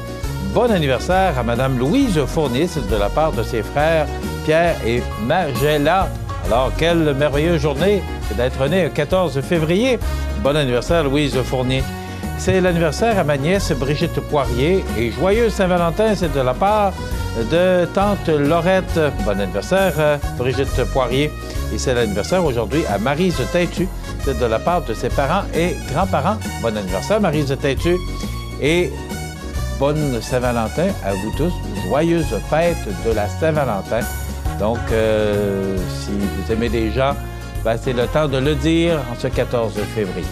bon anniversaire à Mme Louise Fournier, c'est de la part de ses frères Pierre et Magella. Alors, quelle merveilleuse journée d'être né le 14 février. Bon anniversaire, Louise Fournier. C'est l'anniversaire à ma nièce Brigitte Poirier. Et joyeux Saint-Valentin, c'est de la part de tante Laurette. Bon anniversaire, Brigitte Poirier. Et c'est l'anniversaire aujourd'hui à Maryse Têtu. C'est de la part de ses parents et grands-parents. Bon anniversaire, Maryse Têtu. Et bonne Saint-Valentin à vous tous. Joyeuse fête de la Saint-Valentin. Donc, si vous aimez des gens, c'est le temps de le dire en ce 14 février.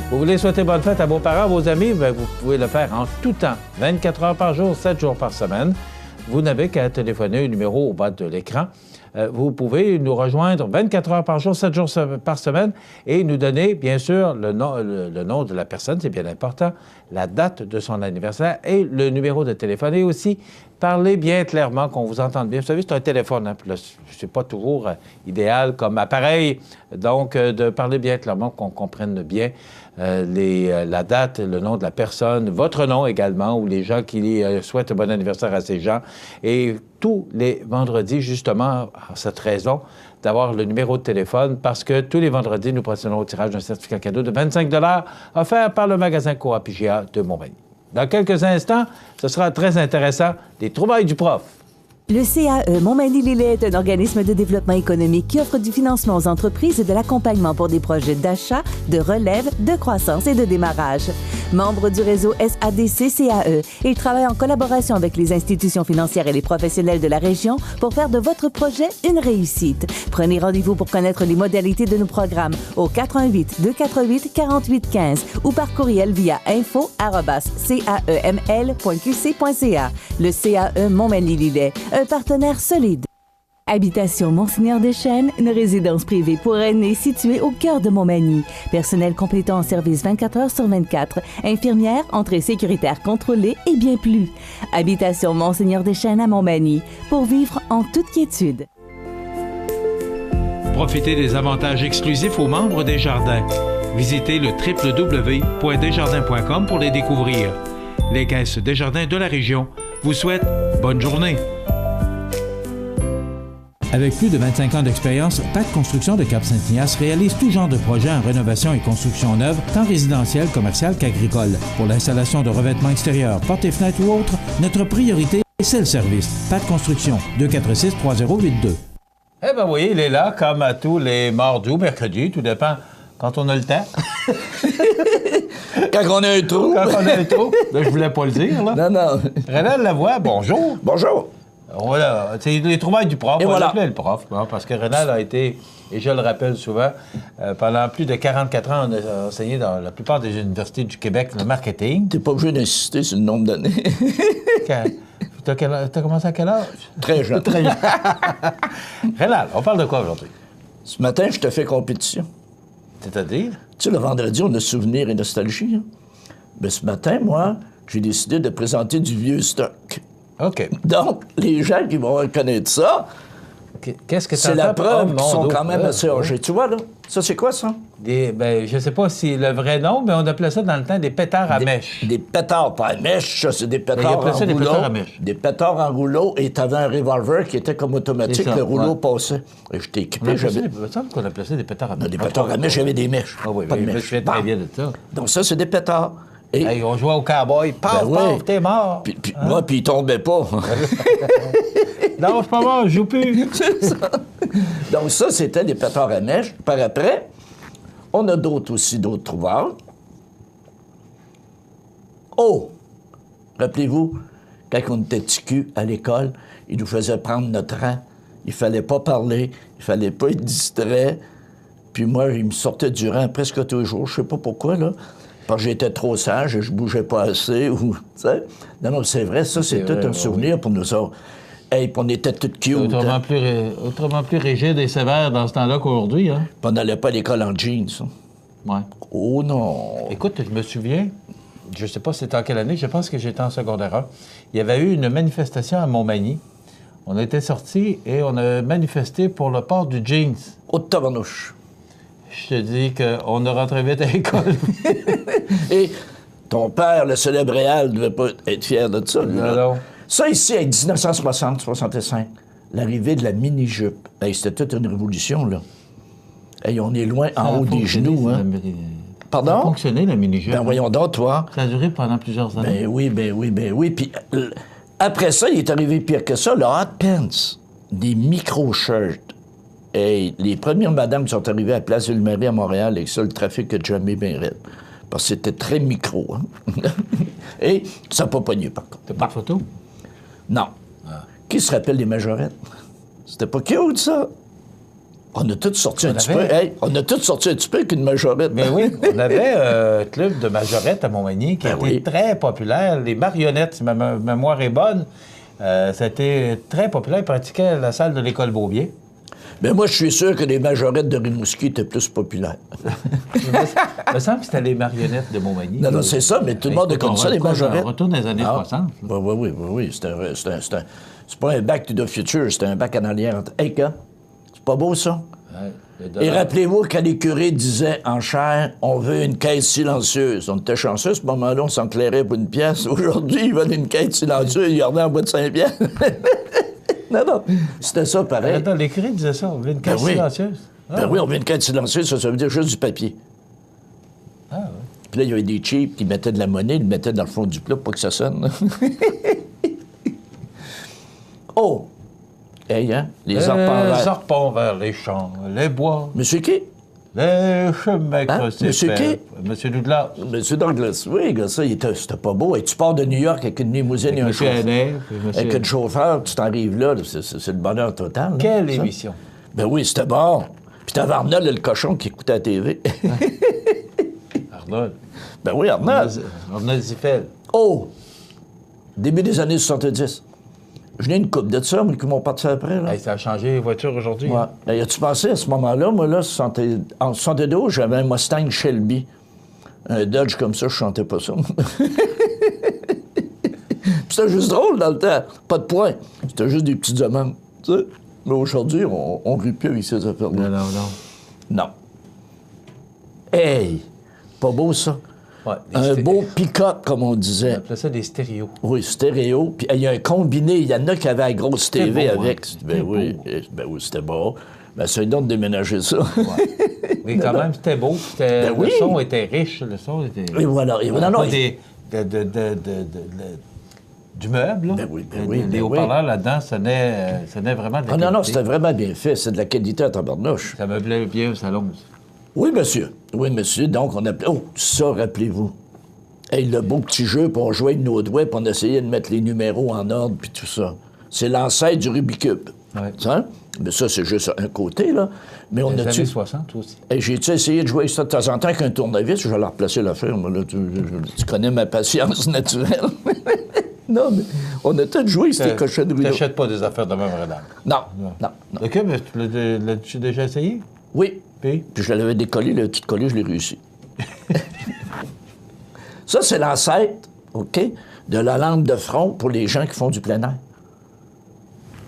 Vous voulez souhaiter bonne fête à vos parents, vos amis, vous pouvez le faire en tout temps, 24 heures par jour, 7 jours par semaine. Vous n'avez qu'à téléphoner au numéro au bas de l'écran. Vous pouvez nous rejoindre 24 heures par jour, 7 jours par semaine et nous donner, bien sûr, le nom de la personne, c'est bien important, la date de son anniversaire et le numéro de téléphone. Et aussi, parlez bien clairement, qu'on vous entende bien. Vous savez, c'est un téléphone, hein, c'est pas toujours idéal comme appareil. Donc, de parler bien clairement, qu'on comprenne bien la date, le nom de la personne, votre nom également, ou les gens qui souhaitent un bon anniversaire à ces gens. Et tous les vendredis, justement, à cette raison, d'avoir le numéro de téléphone, parce que tous les vendredis, nous procédons au tirage d'un certificat cadeau de 25 $ offert par le magasin Coop IGA de Montmagny. Dans quelques instants, ce sera très intéressant, les trouvailles du prof. Le CAE Montmagny-Lillet est un organisme de développement économique qui offre du financement aux entreprises et de l'accompagnement pour des projets d'achat, de relève, de croissance et de démarrage. Membre du réseau SADC-CAE, il travaille en collaboration avec les institutions financières et les professionnels de la région pour faire de votre projet une réussite. Prenez rendez-vous pour connaître les modalités de nos programmes au 418-248-4815 ou par courriel via info@caeml.qc.ca. Le CAE Montmagny-Lillet, un partenaire solide. Habitation Monseigneur Deschênes, une résidence privée pour aînés située au cœur de Montmagny. Personnel complétant en service 24 heures sur 24. Infirmière, entrée sécuritaire contrôlée et bien plus. Habitation Monseigneur Deschênes à Montmagny, pour vivre en toute quiétude. Profitez des avantages exclusifs aux membres des Jardins. Visitez le www.desjardins.com pour les découvrir. Les caisses Desjardins de la région vous souhaitent bonne journée. Avec plus de 25 ans d'expérience, PAC Construction de Cap-Saint-Ignace réalise tout genre de projets en rénovation et construction neuve, tant résidentielle, commerciale qu'agricole. Pour l'installation de revêtements extérieurs, portes et fenêtres ou autres, notre priorité, c'est le service. PAC Construction, 246-3082. Eh bien oui, il est là, comme à tous les mardis ou mercredis, tout dépend quand on a le temps. Quand on a un trou. Quand on a un trou. Là, je voulais pas le dire, là. Non. Rénal Lavoie, bonjour. Bonjour. Voilà, c'est les trouvailles du prof. Et on voilà. l'appelait le prof, hein, parce que Rénal a été, et je le rappelle souvent, pendant plus de 44 ans, on a enseigné dans la plupart des universités du Québec le marketing. T'es pas obligé d'insister sur le nombre d'années. T'as commencé à quel âge? Très jeune. Très jeune. Rénal, on parle de quoi aujourd'hui? Ce matin, je te fais compétition. C'est-à-dire? Tu sais, le vendredi, on a souvenirs et nostalgie. Hein? Mais ce matin, moi, j'ai décidé de présenter du vieux stock. OK. Donc, les gens qui vont reconnaître ça, qu'est-ce que c'est la preuve qu'ils sont quand même assez âgés. âgés. Tu vois, là? Ça, c'est quoi, ça? Je sais pas si le vrai nom, mais on appelait ça dans le temps des pétards à mèche. Des pétards, pas à mèche, ça, c'est des pétards en ça des rouleau. pétards à mèche. Des pétards en rouleau, et t'avais un revolver qui était comme automatique, C'est ça, le rouleau ouais. passait. Et je t'ai équipé, Il j'avais... me semble qu'on appelait ça des pétards à mèche. Des pétards à mèche, j'avais des mèches. Ah oui, pas de je me mèches. souviens très bien de ça. Donc ça, c'est des pétards. Et... Hey, on jouait au cowboy. Paf, Ben paf, oui. t'es mort. Puis, moi, puis il tombait pas. Non, je suis pas mort, je joue plus. C'est ça. Donc ça, c'était des pétards à mèche. Par après, on a d'autres trouvailles. Oh! Rappelez-vous, quand on était petit cul à l'école, ils nous faisaient prendre notre rang. Il fallait pas parler, il fallait pas être distrait. Puis moi, il me sortait du rang presque tous les jours. Je sais pas pourquoi, là. Parce que j'étais trop sage et je bougeais pas assez. Ou, tu sais. Non, c'est vrai, ça, c'est tout un souvenir pour nous autres. Hey, puis on était tout cute. Autrement plus rigide et sévère dans ce temps-là qu'aujourd'hui, hein? Puis on n'allait pas à l'école en jeans. Hein. Ouais. Oh non! Écoute, je me souviens, je sais pas c'était en quelle année, je pense que j'étais en secondaire 1. Il y avait eu une manifestation à Montmagny. On était sortis et on a manifesté pour le port du jeans. Au tabarnouche. Je te dis qu'on a rentré vite à l'école. Et ton père, le célèbre Réal, ne devait pas être fier de ça. Non. Ça, ici, en 1960-65, l'arrivée de la mini-jupe. Hey, c'était toute une révolution, là. Hey, on est loin en haut des genoux, hein. Pardon? Ça a fonctionné, la mini-jupe. Ben voyons donc, toi. Ça a duré pendant plusieurs années. Ben oui. Puis après ça, il est arrivé pire que ça, le hot pants. Des micro-shirts. Hey, les premières madames qui sont arrivées à Place Ville-Marie à Montréal, avec ça, le trafic a jamais bien raide. Parce que c'était très micro, hein. Et ça n'a pas pogné, par contre. T'as pas de photo? Non. Qui se rappelle des majorettes? C'était pas cute, ça? On a tous sorti un petit peu. Hey, on a tous sorti un petit peu qu'une majorette. Mais oui, on avait un club de majorettes à Montmagny qui a été très populaire. Les marionnettes, si ma mémoire est bonne, ça a été très populaire. Ils pratiquaient à la salle de l'école Beaubier. Mais moi, je suis sûr que les majorettes de Rimouski étaient plus populaires. Il me semble que c'était les marionnettes de Montmagny. Non, c'est ça, mais tout le monde a connu ça, les majorettes. On retourne dans les années 60. Oui. C'est pas un back to the future, c'est un back en arrière. Hey, gars, c'est pas beau, ça? Et rappelez-vous quand les curés disaient en chair, on veut une quête silencieuse. On était chanceux, à ce moment-là, on s'enclairait pour une pièce. Aujourd'hui, ils veulent une quête silencieuse, ils revenaient en bois de 5 pièces. Non, c'était ça pareil. Attends, les curés disaient ça, on veut une quête silencieuse. Ben oui, on veut une quête silencieuse, ça veut dire juste du papier. Ah oui. Puis là, il y avait des cheap qui mettaient de la monnaie, ils le mettaient dans le fond du plat pour que ça sonne. Oh! Hey, hein? Les arpents vers les champs, les bois. Monsieur qui? Les chemins Monsieur qui? Monsieur Douglas. Monsieur Douglas, oui, gars, ça, c'était pas beau. Et tu pars de New York avec une limousine et un chauffeur. Avec un chauffeur, tu t'arrives là, c'est le bonheur total. Là, quelle ça. émission? Ben oui, c'était bon. Puis t'avais Arnold, le cochon, qui écoutait la TV. Arnold. Ben oui, Arnold. Arnold Ziffel. Oh! Début des années 70. Je n'ai une coupe de ça, mais qui m'ont parti après. Là. Hey, ça a changé les voitures aujourd'hui. Ouais. Hein? Ben, as-tu pensé à ce moment-là? Moi, là, en 72, j'avais un Mustang Shelby. Un Dodge comme ça, je chantais pas ça. C'était juste drôle dans le temps. Pas de points. C'était juste des petites amendes. Tu sais? Mais aujourd'hui, on rit plus avec ces affaires-là. Non. Hey! Pas beau, ça? Ouais, un beau pick-up, comme on disait. On appelait ça des stéréos. Oui, stéréo. Puis il y a un combiné. Il y en a qui avaient la grosse TV beau, avec. Hein? Ben oui, c'était beau. Ben, c'est donc de déménager ça. Ouais. Mais quand même, c'était beau. Ben oui. Le son était riche. Le son était... Et voilà. Et voilà. Du meuble, là. Ben oui, les haut-parleurs là-dedans, ça naît vraiment de la qualité. Non, c'était vraiment bien fait. C'est de la qualité à tabarnouche. Ça meublait bien au salon. Oui, monsieur. Oui, monsieur. Donc, on appelait... Oh, ça, rappelez-vous. Hey, le beau petit jeu, puis on jouait de nos doigts, puis on essayait de mettre les numéros en ordre, puis tout ça. C'est l'ancêtre du Rubik's Cube. Ouais. Ça? Mais ça, c'est juste un côté, là. Mais on les a-tu... années 60 aussi. Hey, j'ai-tu essayé de jouer ça de temps en temps avec un tournevis? Je vais leur replacer l'affaire, moi, là. Tu connais ma patience naturelle. Non, mais on a tout joué, ces cochonneries-là. Tu n'achètes pas des affaires de même Renard? Non. OK, mais l'as-tu déjà essayé? Oui. Puis je l'avais décollé, le petit collé, je l'ai réussi. Ça, c'est l'ancêtre, OK, de la lampe de front pour les gens qui font du plein air.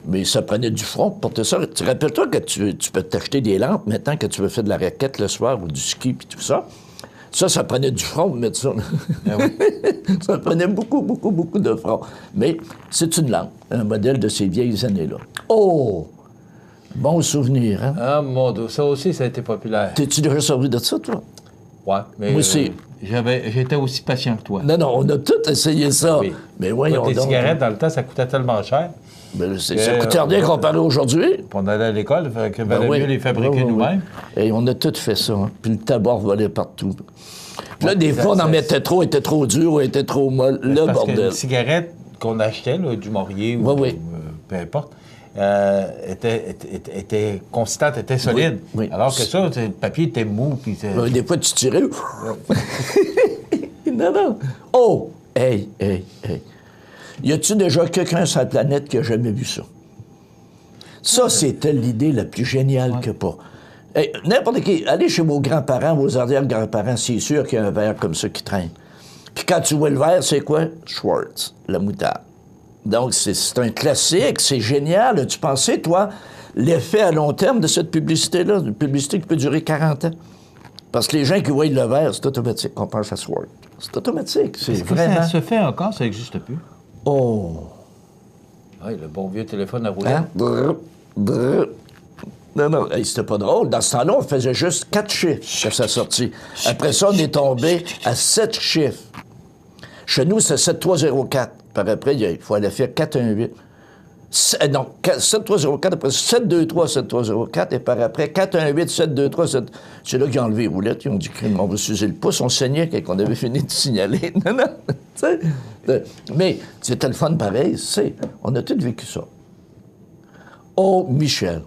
Mais ça prenait du front pour porter ça. Tu rappelles-toi que tu peux t'acheter des lampes maintenant que tu veux faire de la raquette le soir ou du ski puis tout ça. Ça prenait du front pour mettre ça. Ah oui. Ça prenait beaucoup de front. Mais c'est une lampe, un modèle de ces vieilles années-là. Oh! Bon souvenir, hein? Ah, mon Dieu, ça aussi, ça a été populaire. T'es-tu déjà servi de ça, toi? Ouais, mais moi aussi. J'étais aussi patient que toi. Non, on a tous essayé ça. Oui. Mais voyons donc. Les cigarettes, dans le temps, ça coûtait tellement cher. Ben, ça coûtait rien comparé aujourd'hui. Puis on allait à l'école, il valait mieux les fabriquer nous-mêmes. Et on a tout fait ça. Hein. Puis le tabac volait partout. Puis là, des fois, on en mettait trop, était trop dur ou était trop molle. Le parce bordel. Que une cigarette qu'on achetait, là, du Maurier ou peu importe, était consistante, était solide. Oui. Alors que ça, le papier était mou. Puis des fois, tu tirais. Non. Oh! Hey. Y a-tu déjà quelqu'un sur la planète qui a jamais vu ça? Ça, c'était l'idée la plus géniale que pas. Hey, n'importe qui, allez chez vos grands-parents, vos arrière-grands-parents, c'est sûr qu'il y a un verre comme ça qui traîne. Puis quand tu vois le verre, c'est quoi? Schwartz, la moutarde. Donc, c'est un classique, c'est génial. As-tu pensé, toi, l'effet à long terme de cette publicité-là? Une publicité qui peut durer 40 ans. Parce que les gens qui voient le verre, c'est automatique. On pense à Schwartz. C'est automatique. C'est vraiment... Ça se fait encore, ça n'existe plus. Oh! Oui, le bon vieux téléphone à rouler. Hein? Brrr. Non, hey, c'était pas drôle. Dans ce temps-là, on faisait juste 4 chiffres à sa sortie. Après ça, on est tombé à 7 chiffres. Chez nous, c'est 7304. Par après, il faut aller faire 418. Non, 7304, après 723, 7304, et par après 418, 723, 7... C'est là qu'ils ont enlevé les roulettes, ils ont dit on va s'user le pouce, on saignait quand on avait fini de signaler. Non, tu sais. Mais c'était le fun pareil, on a tous vécu ça. Oh, Michel.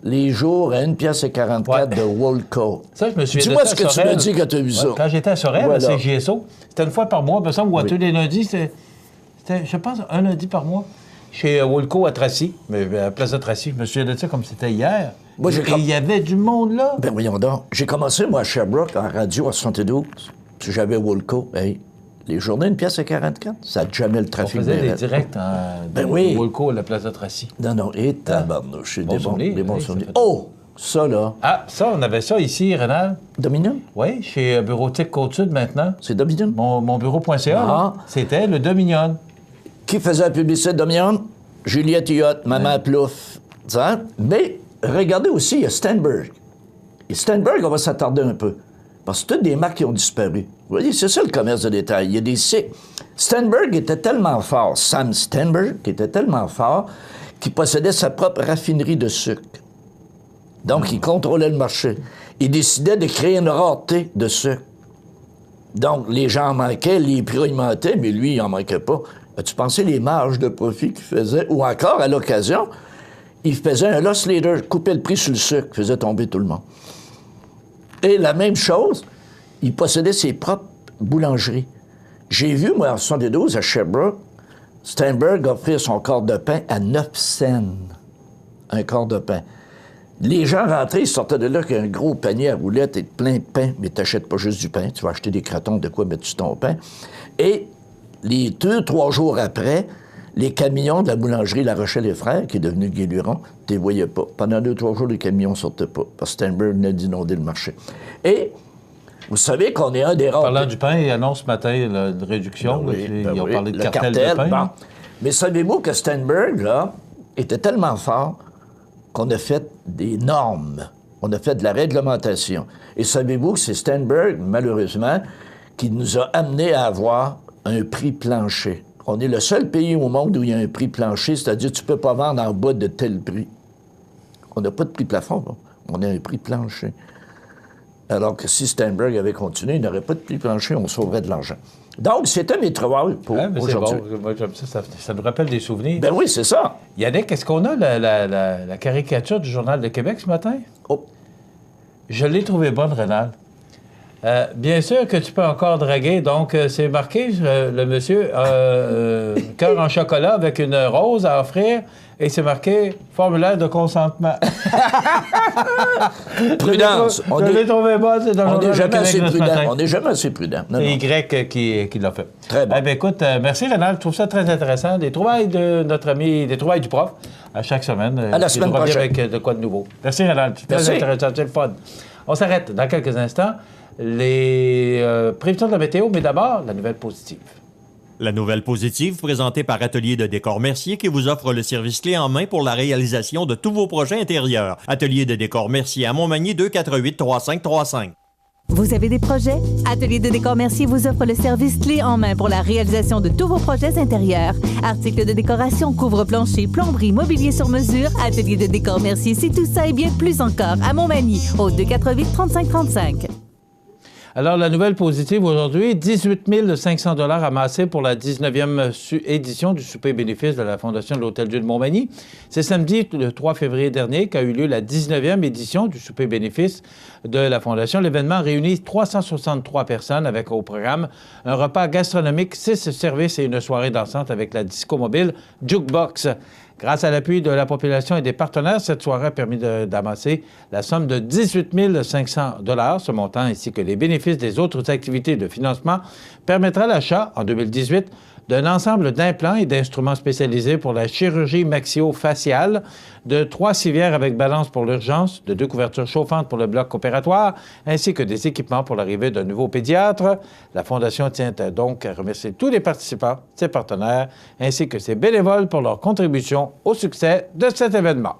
Les jours à 1,44 de Woolco. Ça, je me souviens Dis-moi de ça ce que tu m'as dit quand tu as vu ça. Quand j'étais à Sorel, voilà. à CGSO, c'était une fois par mois. Me semble, tous les lundis, c'était, je pense, un lundi par mois. Chez Woolco à Tracy, mais à Place de Tracy. Je me souviens de ça comme c'était hier. Moi, il y avait du monde là. Ben voyons donc. J'ai commencé, moi, à Sherbrooke, en radio, à 72. Puis j'avais Woolco. Hey, les journées, 1,44 $. Ça n'a jamais le trafic. On faisait des directs de Woolco à la Place de Tracy. Non, et tabarnouche. C'est des bons souvenirs. Oh! Ça, là. Ah, ça, on avait ça ici, Rénal. Dominion? Oui, chez Bureautique Côte-Sud maintenant. C'est Dominion? Mon bureau.ca, c'était le Dominion. Qui faisait la publicité de Dominion? Juliette Hiotte, Maman Plouf. Ça? Mais regardez aussi, il y a Stenberg. Et Stenberg, on va s'attarder un peu. Parce que c'est toutes des marques qui ont disparu. Vous voyez, c'est ça le commerce de détail. Il y a des cycles. Stenberg était tellement fort, Sam Stenberg était tellement fort, qu'il possédait sa propre raffinerie de sucre. Donc, il contrôlait le marché. Il décidait de créer une rareté de sucre. Donc, les gens en manquaient, les prix augmentaient, mais lui, il n'en manquait pas. As-tu pensé les marges de profit qu'il faisait? Ou encore, à l'occasion, il faisait un loss leader, coupait le prix sur le sucre, faisait tomber tout le monde. Et la même chose, il possédait ses propres boulangeries. J'ai vu, moi, en 72, à Sherbrooke, Steinberg a offert son quart de pain à 9 cents. Un quart de pain. Les gens rentraient, ils sortaient de là avec un gros panier à roulettes et plein de pain. Mais t'achètes pas juste du pain, tu vas acheter des crotons de quoi mettre sur ton pain. Et les 2-3 jours après, les camions de la boulangerie La Rochelle et Frères, qui est devenu Guéluron, tu les voyais pas. Pendant 2-3 jours, les camions ne sortaient pas, parce que Steinberg venait d'inonder le marché. Et vous savez qu'on est un des rares... Parlant du pain, ils annoncent ce matin une réduction. Ils ont parlé de cartel de pain. Bon. Mais savez-vous que Steinberg, là, était tellement fort qu'on a fait des normes. On a fait de la réglementation. Et savez-vous que c'est Steinberg, malheureusement, qui nous a amené à avoir un prix plancher. On est le seul pays au monde où il y a un prix plancher, c'est-à-dire que tu ne peux pas vendre en bas de tel prix. On n'a pas de prix plafond, là. On a un prix plancher. Alors que si Steinberg avait continué, il n'aurait pas de prix plancher, on sauverait de l'argent. Donc, c'était mes travaux pour aujourd'hui. Bon. Moi, j'aime ça nous rappelle des souvenirs. Ben oui, c'est ça. Yannick, est-ce qu'on a la caricature du Journal de Québec ce matin? Oh. Je l'ai trouvée bonne, Rénal. Bien sûr que tu peux encore draguer. Donc, c'est marqué, le monsieur, cœur en chocolat avec une rose à offrir. Et c'est marqué formulaire de consentement. Prudence. Je l'ai trouvé bonne, c'est dans le Journal de Québec ce matin. On n'est jamais assez prudent. C'est Y qui l'a fait. Très bien. Eh bien, écoute, merci, Rénal. Je trouve ça très intéressant. Des trouvailles de notre ami, des trouvailles du prof, à chaque semaine. À la semaine prochaine. Avec de quoi de nouveau. Merci, Rénal. C'est très intéressant. C'est le fun. On s'arrête dans quelques instants. Les prévisions de la météo, mais d'abord, la nouvelle positive. La nouvelle positive présentée par Atelier de décor Mercier qui vous offre le service clé en main pour la réalisation de tous vos projets intérieurs. Atelier de décor Mercier à Montmagny 248-3535. Vous avez des projets? Atelier de décor Mercier vous offre le service clé en main pour la réalisation de tous vos projets intérieurs. Articles de décoration, couvre-plancher, plomberie, mobilier sur mesure. Atelier de décor Mercier, c'est tout ça et bien plus encore à Montmagny au 248-3535. Alors, la nouvelle positive aujourd'hui, 18 500 $ amassés pour la 19e édition du souper bénéfice de la Fondation de l'Hôtel-Dieu de Montmagny. C'est samedi, le 3 février dernier, qu'a eu lieu la 19e édition du souper bénéfice de la Fondation. L'événement réunit 363 personnes avec au programme un repas gastronomique, 6 services et une soirée dansante avec la disco mobile Jukebox. Grâce à l'appui de la population et des partenaires, cette soirée a permis d'amasser la somme de 18 500 $. Ce montant, ainsi que les bénéfices des autres activités de financement, permettra l'achat, en 2018, d'un ensemble d'implants et d'instruments spécialisés pour la chirurgie maxillo-faciale, de 3 civières avec balance pour l'urgence, de 2 couvertures chauffantes pour le bloc opératoire, ainsi que des équipements pour l'arrivée d'un nouveau pédiatre. La Fondation tient donc à remercier tous les participants, ses partenaires, ainsi que ses bénévoles pour leur contribution au succès de cet événement.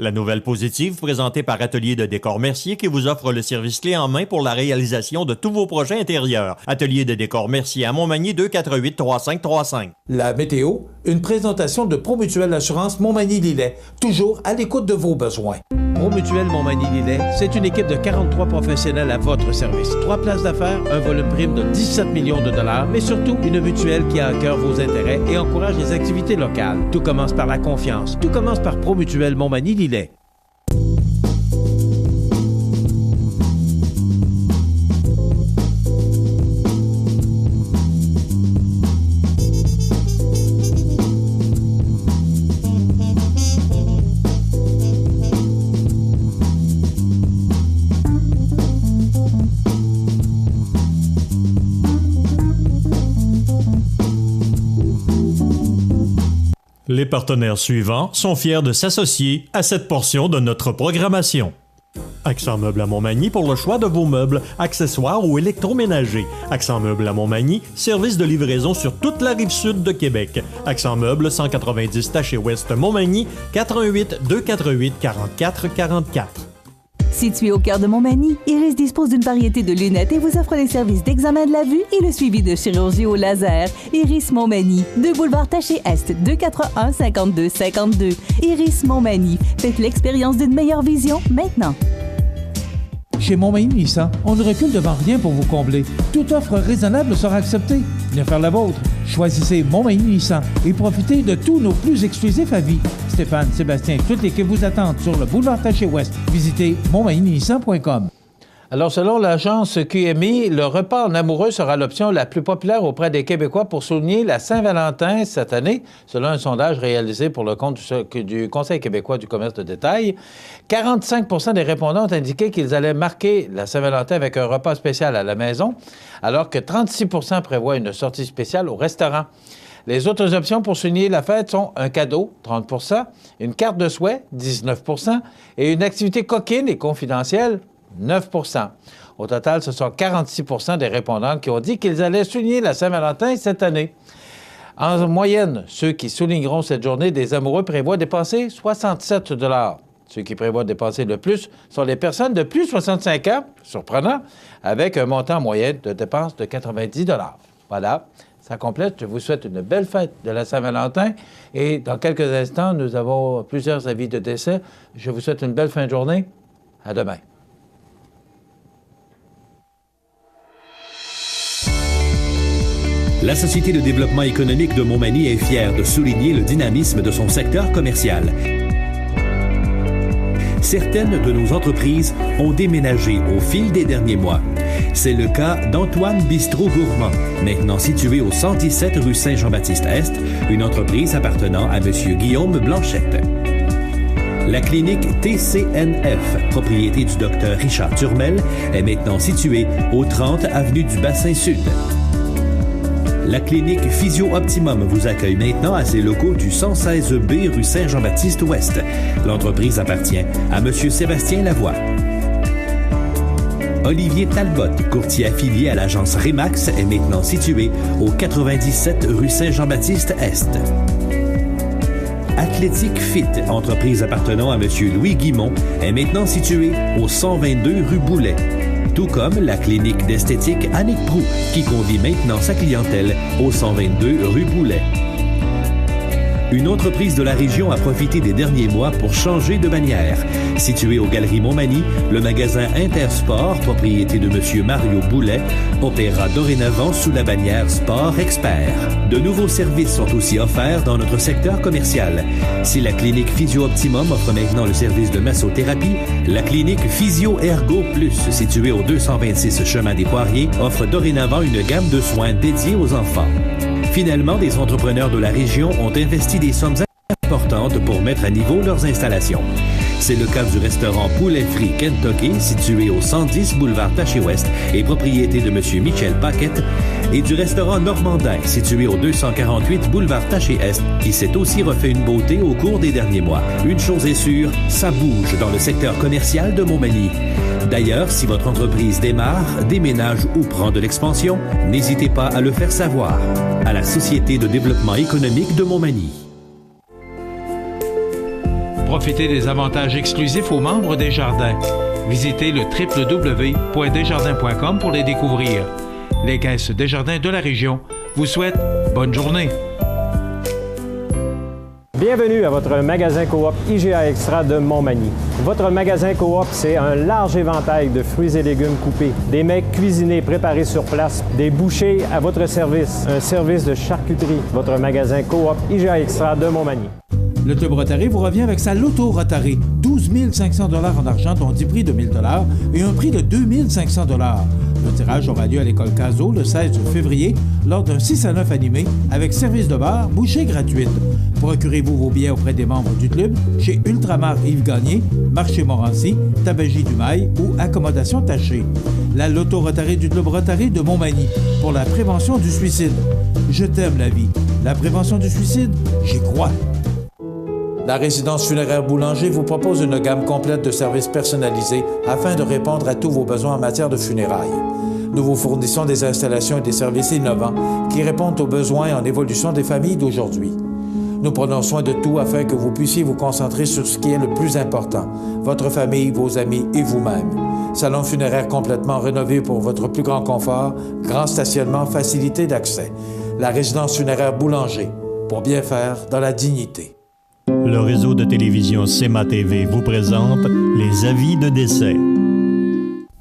La nouvelle positive présentée par Atelier de décor Mercier qui vous offre le service clé en main pour la réalisation de tous vos projets intérieurs. Atelier de décor Mercier à Montmagny 248-3535. La météo, une présentation de Promutuelle Assurance Montmagny-Lillet, toujours à l'écoute de vos besoins. Promutuelle Montmagny-Lillet, c'est une équipe de 43 professionnels à votre service. 3 places d'affaires, un volume prime de 17 millions de $, mais surtout une mutuelle qui a à cœur vos intérêts et encourage les activités locales. Tout commence par la confiance. Tout commence par Promutuelle Montmagny-Lillet. Les partenaires suivants sont fiers de s'associer à cette portion de notre programmation. Accent Meubles à Montmagny pour le choix de vos meubles, accessoires ou électroménagers. Accent Meubles à Montmagny, service de livraison sur toute la rive sud de Québec. Accent Meubles, 190 Taché-Ouest Montmagny, 88 248 44 44. Situé au cœur de Montmagny, Iris dispose d'une variété de lunettes et vous offre les services d'examen de la vue et le suivi de chirurgie au laser. Iris Montmagny, 2 boulevard Taché-Est, 241-5252. Iris Montmagny, faites l'expérience d'une meilleure vision maintenant. Chez Montmagny Nissan, on ne recule devant rien pour vous combler. Toute offre raisonnable sera acceptée. Venez faire la vôtre. Choisissez Montmagny Nissan et profitez de tous nos plus exclusifs avis. Stéphane, Sébastien, toute l'équipe vous attendent sur le boulevard Taché-Ouest. Visitez montmagnynissan.com. Alors, selon l'agence QMI, le repas en amoureux sera l'option la plus populaire auprès des Québécois pour souligner la Saint-Valentin cette année, selon un sondage réalisé pour le compte du Conseil québécois du commerce de détail. 45 des répondants ont indiqué qu'ils allaient marquer la Saint-Valentin avec un repas spécial à la maison, alors que 36 prévoient une sortie spéciale au restaurant. Les autres options pour souligner la fête sont un cadeau, 30 une carte de souhait, 19 et une activité coquine et confidentielle, 9 Au total, ce sont 46 des répondants qui ont dit qu'ils allaient souligner la Saint-Valentin cette année. En moyenne, ceux qui souligneront cette journée des amoureux prévoient dépenser 67 $. Ceux qui prévoient dépenser le plus sont les personnes de plus de 65 ans, surprenant, avec un montant moyen de dépenses de 90 $. Voilà, ça complète. Je vous souhaite une belle fête de la Saint-Valentin. Et dans quelques instants, nous avons plusieurs avis de décès. Je vous souhaite une belle fin de journée. À demain. La Société de développement économique de Montmagny est fière de souligner le dynamisme de son secteur commercial. Certaines de nos entreprises ont déménagé au fil des derniers mois. C'est le cas d'Antoine Bistrot Gourmand, maintenant situé au 117 rue Saint-Jean-Baptiste-Est, une entreprise appartenant à M. Guillaume Blanchette. La clinique TCNF, propriété du Dr Richard Turmel, est maintenant située au 30 avenue du Bassin-Sud. La clinique Physio Optimum vous accueille maintenant à ses locaux du 116B rue Saint-Jean-Baptiste-Ouest. L'entreprise appartient à M. Sébastien Lavoie. Olivier Talbot, courtier affilié à l'agence Remax, est maintenant situé au 97 rue Saint-Jean-Baptiste-Est. Athlétique Fit, entreprise appartenant à M. Louis Guimont, est maintenant située au 122 rue Boulet. Tout comme la clinique d'esthétique Annick Proux, qui convie maintenant sa clientèle au 122 rue Boulet. Une entreprise de la région a profité des derniers mois pour changer de bannière. Situé aux Galeries Montmagny, le magasin Intersport, propriété de M. Mario Boulet, opérera dorénavant sous la bannière Sport Expert. De nouveaux services sont aussi offerts dans notre secteur commercial. Si la clinique Physio Optimum offre maintenant le service de massothérapie, la clinique Physio Ergo Plus, située au 226 chemin des Poiriers, offre dorénavant une gamme de soins dédiés aux enfants. Finalement, des entrepreneurs de la région ont investi des sommes importantes pour mettre à niveau leurs installations. C'est le cas du restaurant Poulet Frit Kentucky, situé au 110 boulevard Taché-Ouest et propriété de M. Michel Paquette, et du restaurant Normandin, situé au 248 boulevard Taché-Est, qui s'est aussi refait une beauté au cours des derniers mois. Une chose est sûre, ça bouge dans le secteur commercial de Montmagny. D'ailleurs, si votre entreprise démarre, déménage ou prend de l'expansion, n'hésitez pas à le faire savoir à la Société de développement économique de Montmagny. Profitez des avantages exclusifs aux membres des Jardins. Visitez le www.desjardins.com pour les découvrir. Les caisses Desjardins de la région vous souhaitent bonne journée. Bienvenue à votre magasin coop IGA Extra de Montmagny. Votre magasin coop, c'est un large éventail de fruits et légumes coupés, des mets cuisinés préparés sur place, des bouchées à votre service, un service de charcuterie. Votre magasin coop IGA Extra de Montmagny. Le Club Rotary vous revient avec sa Loto Rotary. 12 500 $ en argent, dont 10 prix de 1 000 $ et un prix de 2 500 $. Le tirage aura lieu à l'école Cazot le 16 février lors d'un 6 à 9 animé avec service de bar, bouchée gratuite. Procurez-vous vos billets auprès des membres du club chez Ultramar Yves Gagné, Marché Morancy, Tabagie du Mail ou Accommodation Tachée. La Loto Rotary du Club Rotary de Montmagny pour la prévention du suicide. Je t'aime la vie. La prévention du suicide, j'y crois. La résidence funéraire Boulanger vous propose une gamme complète de services personnalisés afin de répondre à tous vos besoins en matière de funérailles. Nous vous fournissons des installations et des services innovants qui répondent aux besoins en évolution des familles d'aujourd'hui. Nous prenons soin de tout afin que vous puissiez vous concentrer sur ce qui est le plus important, votre famille, vos amis et vous-même. Salon funéraire complètement rénové pour votre plus grand confort, grand stationnement, facilité d'accès. La résidence funéraire Boulanger, pour bien faire dans la dignité. Le réseau de télévision CEMA TV vous présente les avis de décès.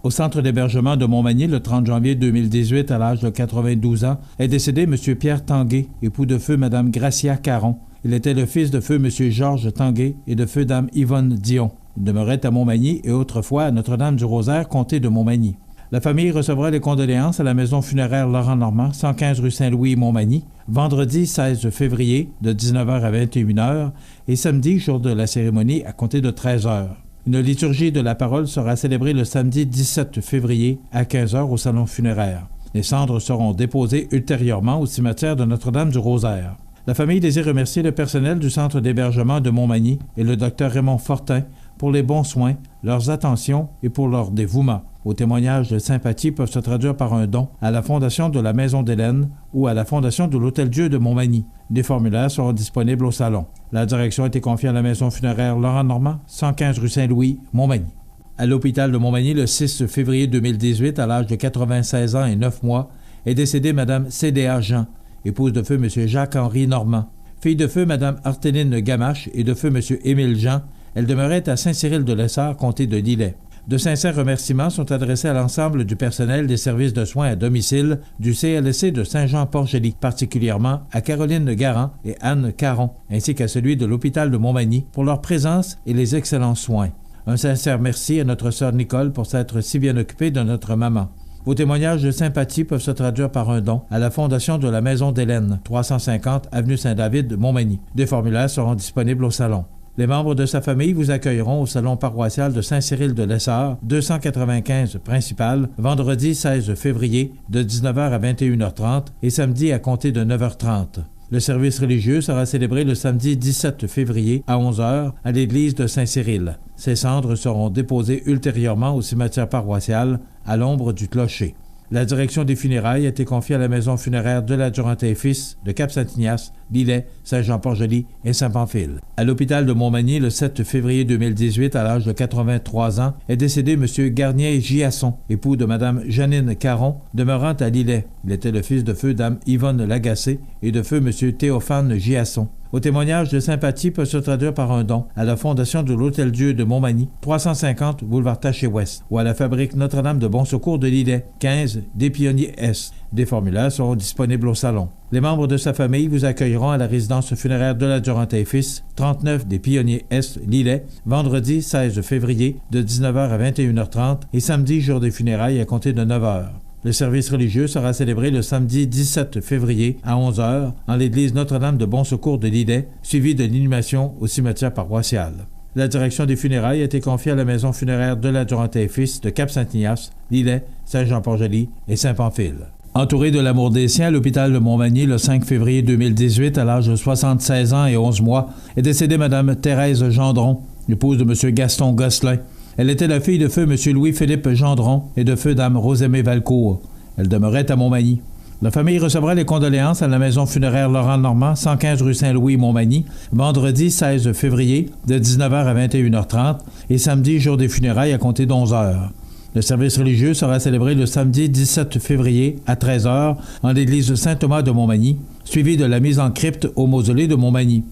Au centre d'hébergement de Montmagny, le 30 janvier 2018, à l'âge de 92 ans, est décédé M. Pierre Tanguay, époux de feu Mme Gracia Caron. Il était le fils de feu M. Georges Tanguay et de feu Dame Yvonne Dion. Il demeurait à Montmagny et autrefois à Notre-Dame-du-Rosaire, comté de Montmagny. La famille recevra les condoléances à la maison funéraire Laurent-Normand, 115 rue Saint-Louis, Montmagny, vendredi 16 février de 19h à 21h et samedi, jour de la cérémonie, à compter de 13h. Une liturgie de la parole sera célébrée le samedi 17 février à 15h au salon funéraire. Les cendres seront déposées ultérieurement au cimetière de Notre-Dame-du-Rosaire. La famille désire remercier le personnel du centre d'hébergement de Montmagny et le Dr Raymond Fortin pour les bons soins, leurs attentions et pour leur dévouement. Vos témoignages de sympathie peuvent se traduire par un don à la Fondation de la Maison d'Hélène ou à la Fondation de l'Hôtel-Dieu de Montmagny. Des formulaires seront disponibles au salon. La direction a été confiée à la maison funéraire Laurent-Normand, 115 rue Saint-Louis, Montmagny. À l'hôpital de Montmagny, le 6 février 2018, à l'âge de 96 ans et 9 mois, est décédée Mme C.D.A. Jean, épouse de feu M. Jacques-Henri Normand. Fille de feu Mme Artéline Gamache et de feu M. Émile Jean, elle demeurait à Saint-Cyril-de-Lessard, comté de Lillet. De sincères remerciements sont adressés à l'ensemble du personnel des services de soins à domicile du CLSC de Saint-Jean-Port-Joli, particulièrement à Caroline Garand et Anne Caron, ainsi qu'à celui de l'hôpital de Montmagny pour leur présence et les excellents soins. Un sincère merci à notre sœur Nicole pour s'être si bien occupée de notre maman. Vos témoignages de sympathie peuvent se traduire par un don à la Fondation de la Maison d'Hélène, 350 avenue Saint-David, Montmagny. Des formulaires seront disponibles au salon. Les membres de sa famille vous accueilleront au salon paroissial de Saint-Cyril-de-Lessard, 295 principal, vendredi 16 février de 19h à 21h30 et samedi à compter de 9h30. Le service religieux sera célébré le samedi 17 février à 11h à l'église de Saint-Cyril. Ces cendres seront déposées ultérieurement au cimetière paroissial à l'ombre du clocher. La direction des funérailles a été confiée à la maison funéraire de l'Adjurant et Fils de Cap-Saint-Ignace, Lillet, Saint-Jean-Port-Joli et Saint-Pamphile. À l'hôpital de Montmagny, le 7 février 2018, à l'âge de 83 ans, est décédé M. Garnier-Giasson, époux de Mme Janine Caron, demeurant à Lillet. Il était le fils de feu Dame Yvonne Lagacé et de feu M. Théophane Giasson. Vos témoignages de sympathie peuvent se traduire par un don à la Fondation de l'Hôtel-Dieu de Montmagny, 350 boulevard Taché-Ouest, ou à la fabrique Notre-Dame de Bon Secours de Lillet, 15 des Pionniers S. Des formulaires seront disponibles au salon. Les membres de sa famille vous accueilleront à la résidence funéraire de l'Adjurant et Fils, 39 des Pionniers S, Lillet, vendredi 16 février de 19h à 21h30 et samedi, jour des funérailles, à compter de 9h. Le service religieux sera célébré le samedi 17 février à 11h en l'église Notre-Dame de Bon Secours de Lillet, suivi de l'inhumation au cimetière paroissial. La direction des funérailles a été confiée à la maison funéraire de l'Adjurant et Fils de Cap-Saint-Ignace, Lillet, Saint-Jean-Port-Joli et Saint-Pamphile. Entouré de l'amour des siens, à l'hôpital de Montmagny, le 5 février 2018, à l'âge de 76 ans et 11 mois, est décédée Mme Thérèse Gendron, épouse de M. Gaston Gosselin. Elle était la fille de feu M. Louis-Philippe Gendron et de feu Dame Rosemée Valcourt. Elle demeurait à Montmagny. La famille recevra les condoléances à la maison funéraire Laurent-Normand, 115 rue Saint-Louis, Montmagny, vendredi 16 février de 19h à 21h30 et samedi, jour des funérailles, à compter d'11h. Le service religieux sera célébré le samedi 17 février à 13h en l'église Saint-Thomas de Montmagny, suivi de la mise en crypte au mausolée de Montmagny.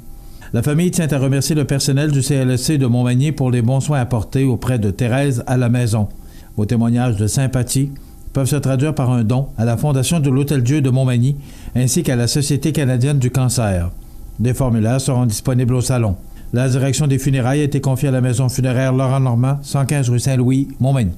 La famille tient à remercier le personnel du CLSC de Montmagny pour les bons soins apportés auprès de Thérèse à la maison. Vos témoignages de sympathie peuvent se traduire par un don à la Fondation de l'Hôtel-Dieu de Montmagny ainsi qu'à la Société canadienne du cancer. Des formulaires seront disponibles au salon. La direction des funérailles a été confiée à la maison funéraire Laurent-Normand, 115 rue Saint-Louis, Montmagny.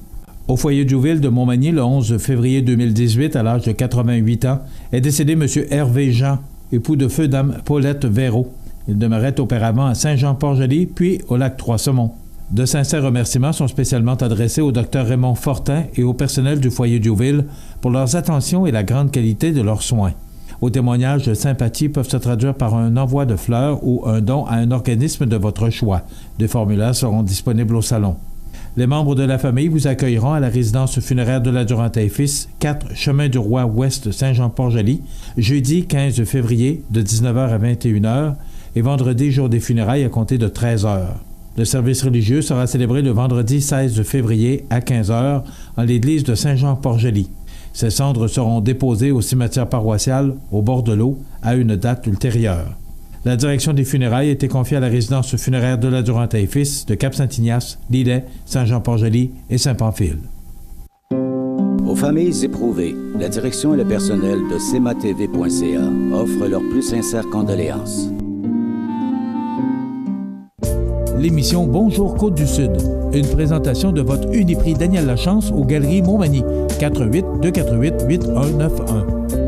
Au foyer Djouville de Montmagny, le 11 février 2018, à l'âge de 88 ans, est décédé M. Hervé Jean, époux de feu Dame Paulette Véraud. Il demeurait auparavant à Saint-Jean-Port-Joli, puis au lac Trois-Saumons. De sincères remerciements sont spécialement adressés au Dr Raymond Fortin et au personnel du foyer Djouville pour leurs attentions et la grande qualité de leurs soins. Vos témoignages de sympathie peuvent se traduire par un envoi de fleurs ou un don à un organisme de votre choix. Des formulaires seront disponibles au salon. Les membres de la famille vous accueilleront à la résidence funéraire de l'Adjurant et Fils, 4 Chemin du Roi Ouest Saint-Jean-Port-Joli, jeudi 15 février de 19h à 21h et vendredi, jour des funérailles, à compter de 13h. Le service religieux sera célébré le vendredi 16 février à 15h en l'église de Saint-Jean-Port-Joli. Ces cendres seront déposées au cimetière paroissial au bord de l'eau à une date ultérieure. La direction des funérailles a été confiée à la résidence funéraire de l'Adjurant et Fils de Cap-Saint-Ignace, Lillet, Saint-Jean-Port-Joli et Saint-Pamphile. Aux familles éprouvées, la direction et le personnel de CEMATV.ca offrent leurs plus sincères condoléances. l'émission Bonjour Côte-du-Sud. Une présentation de votre Uniprix Daniel Lachance aux Galeries Montmagny. 418-248-8191.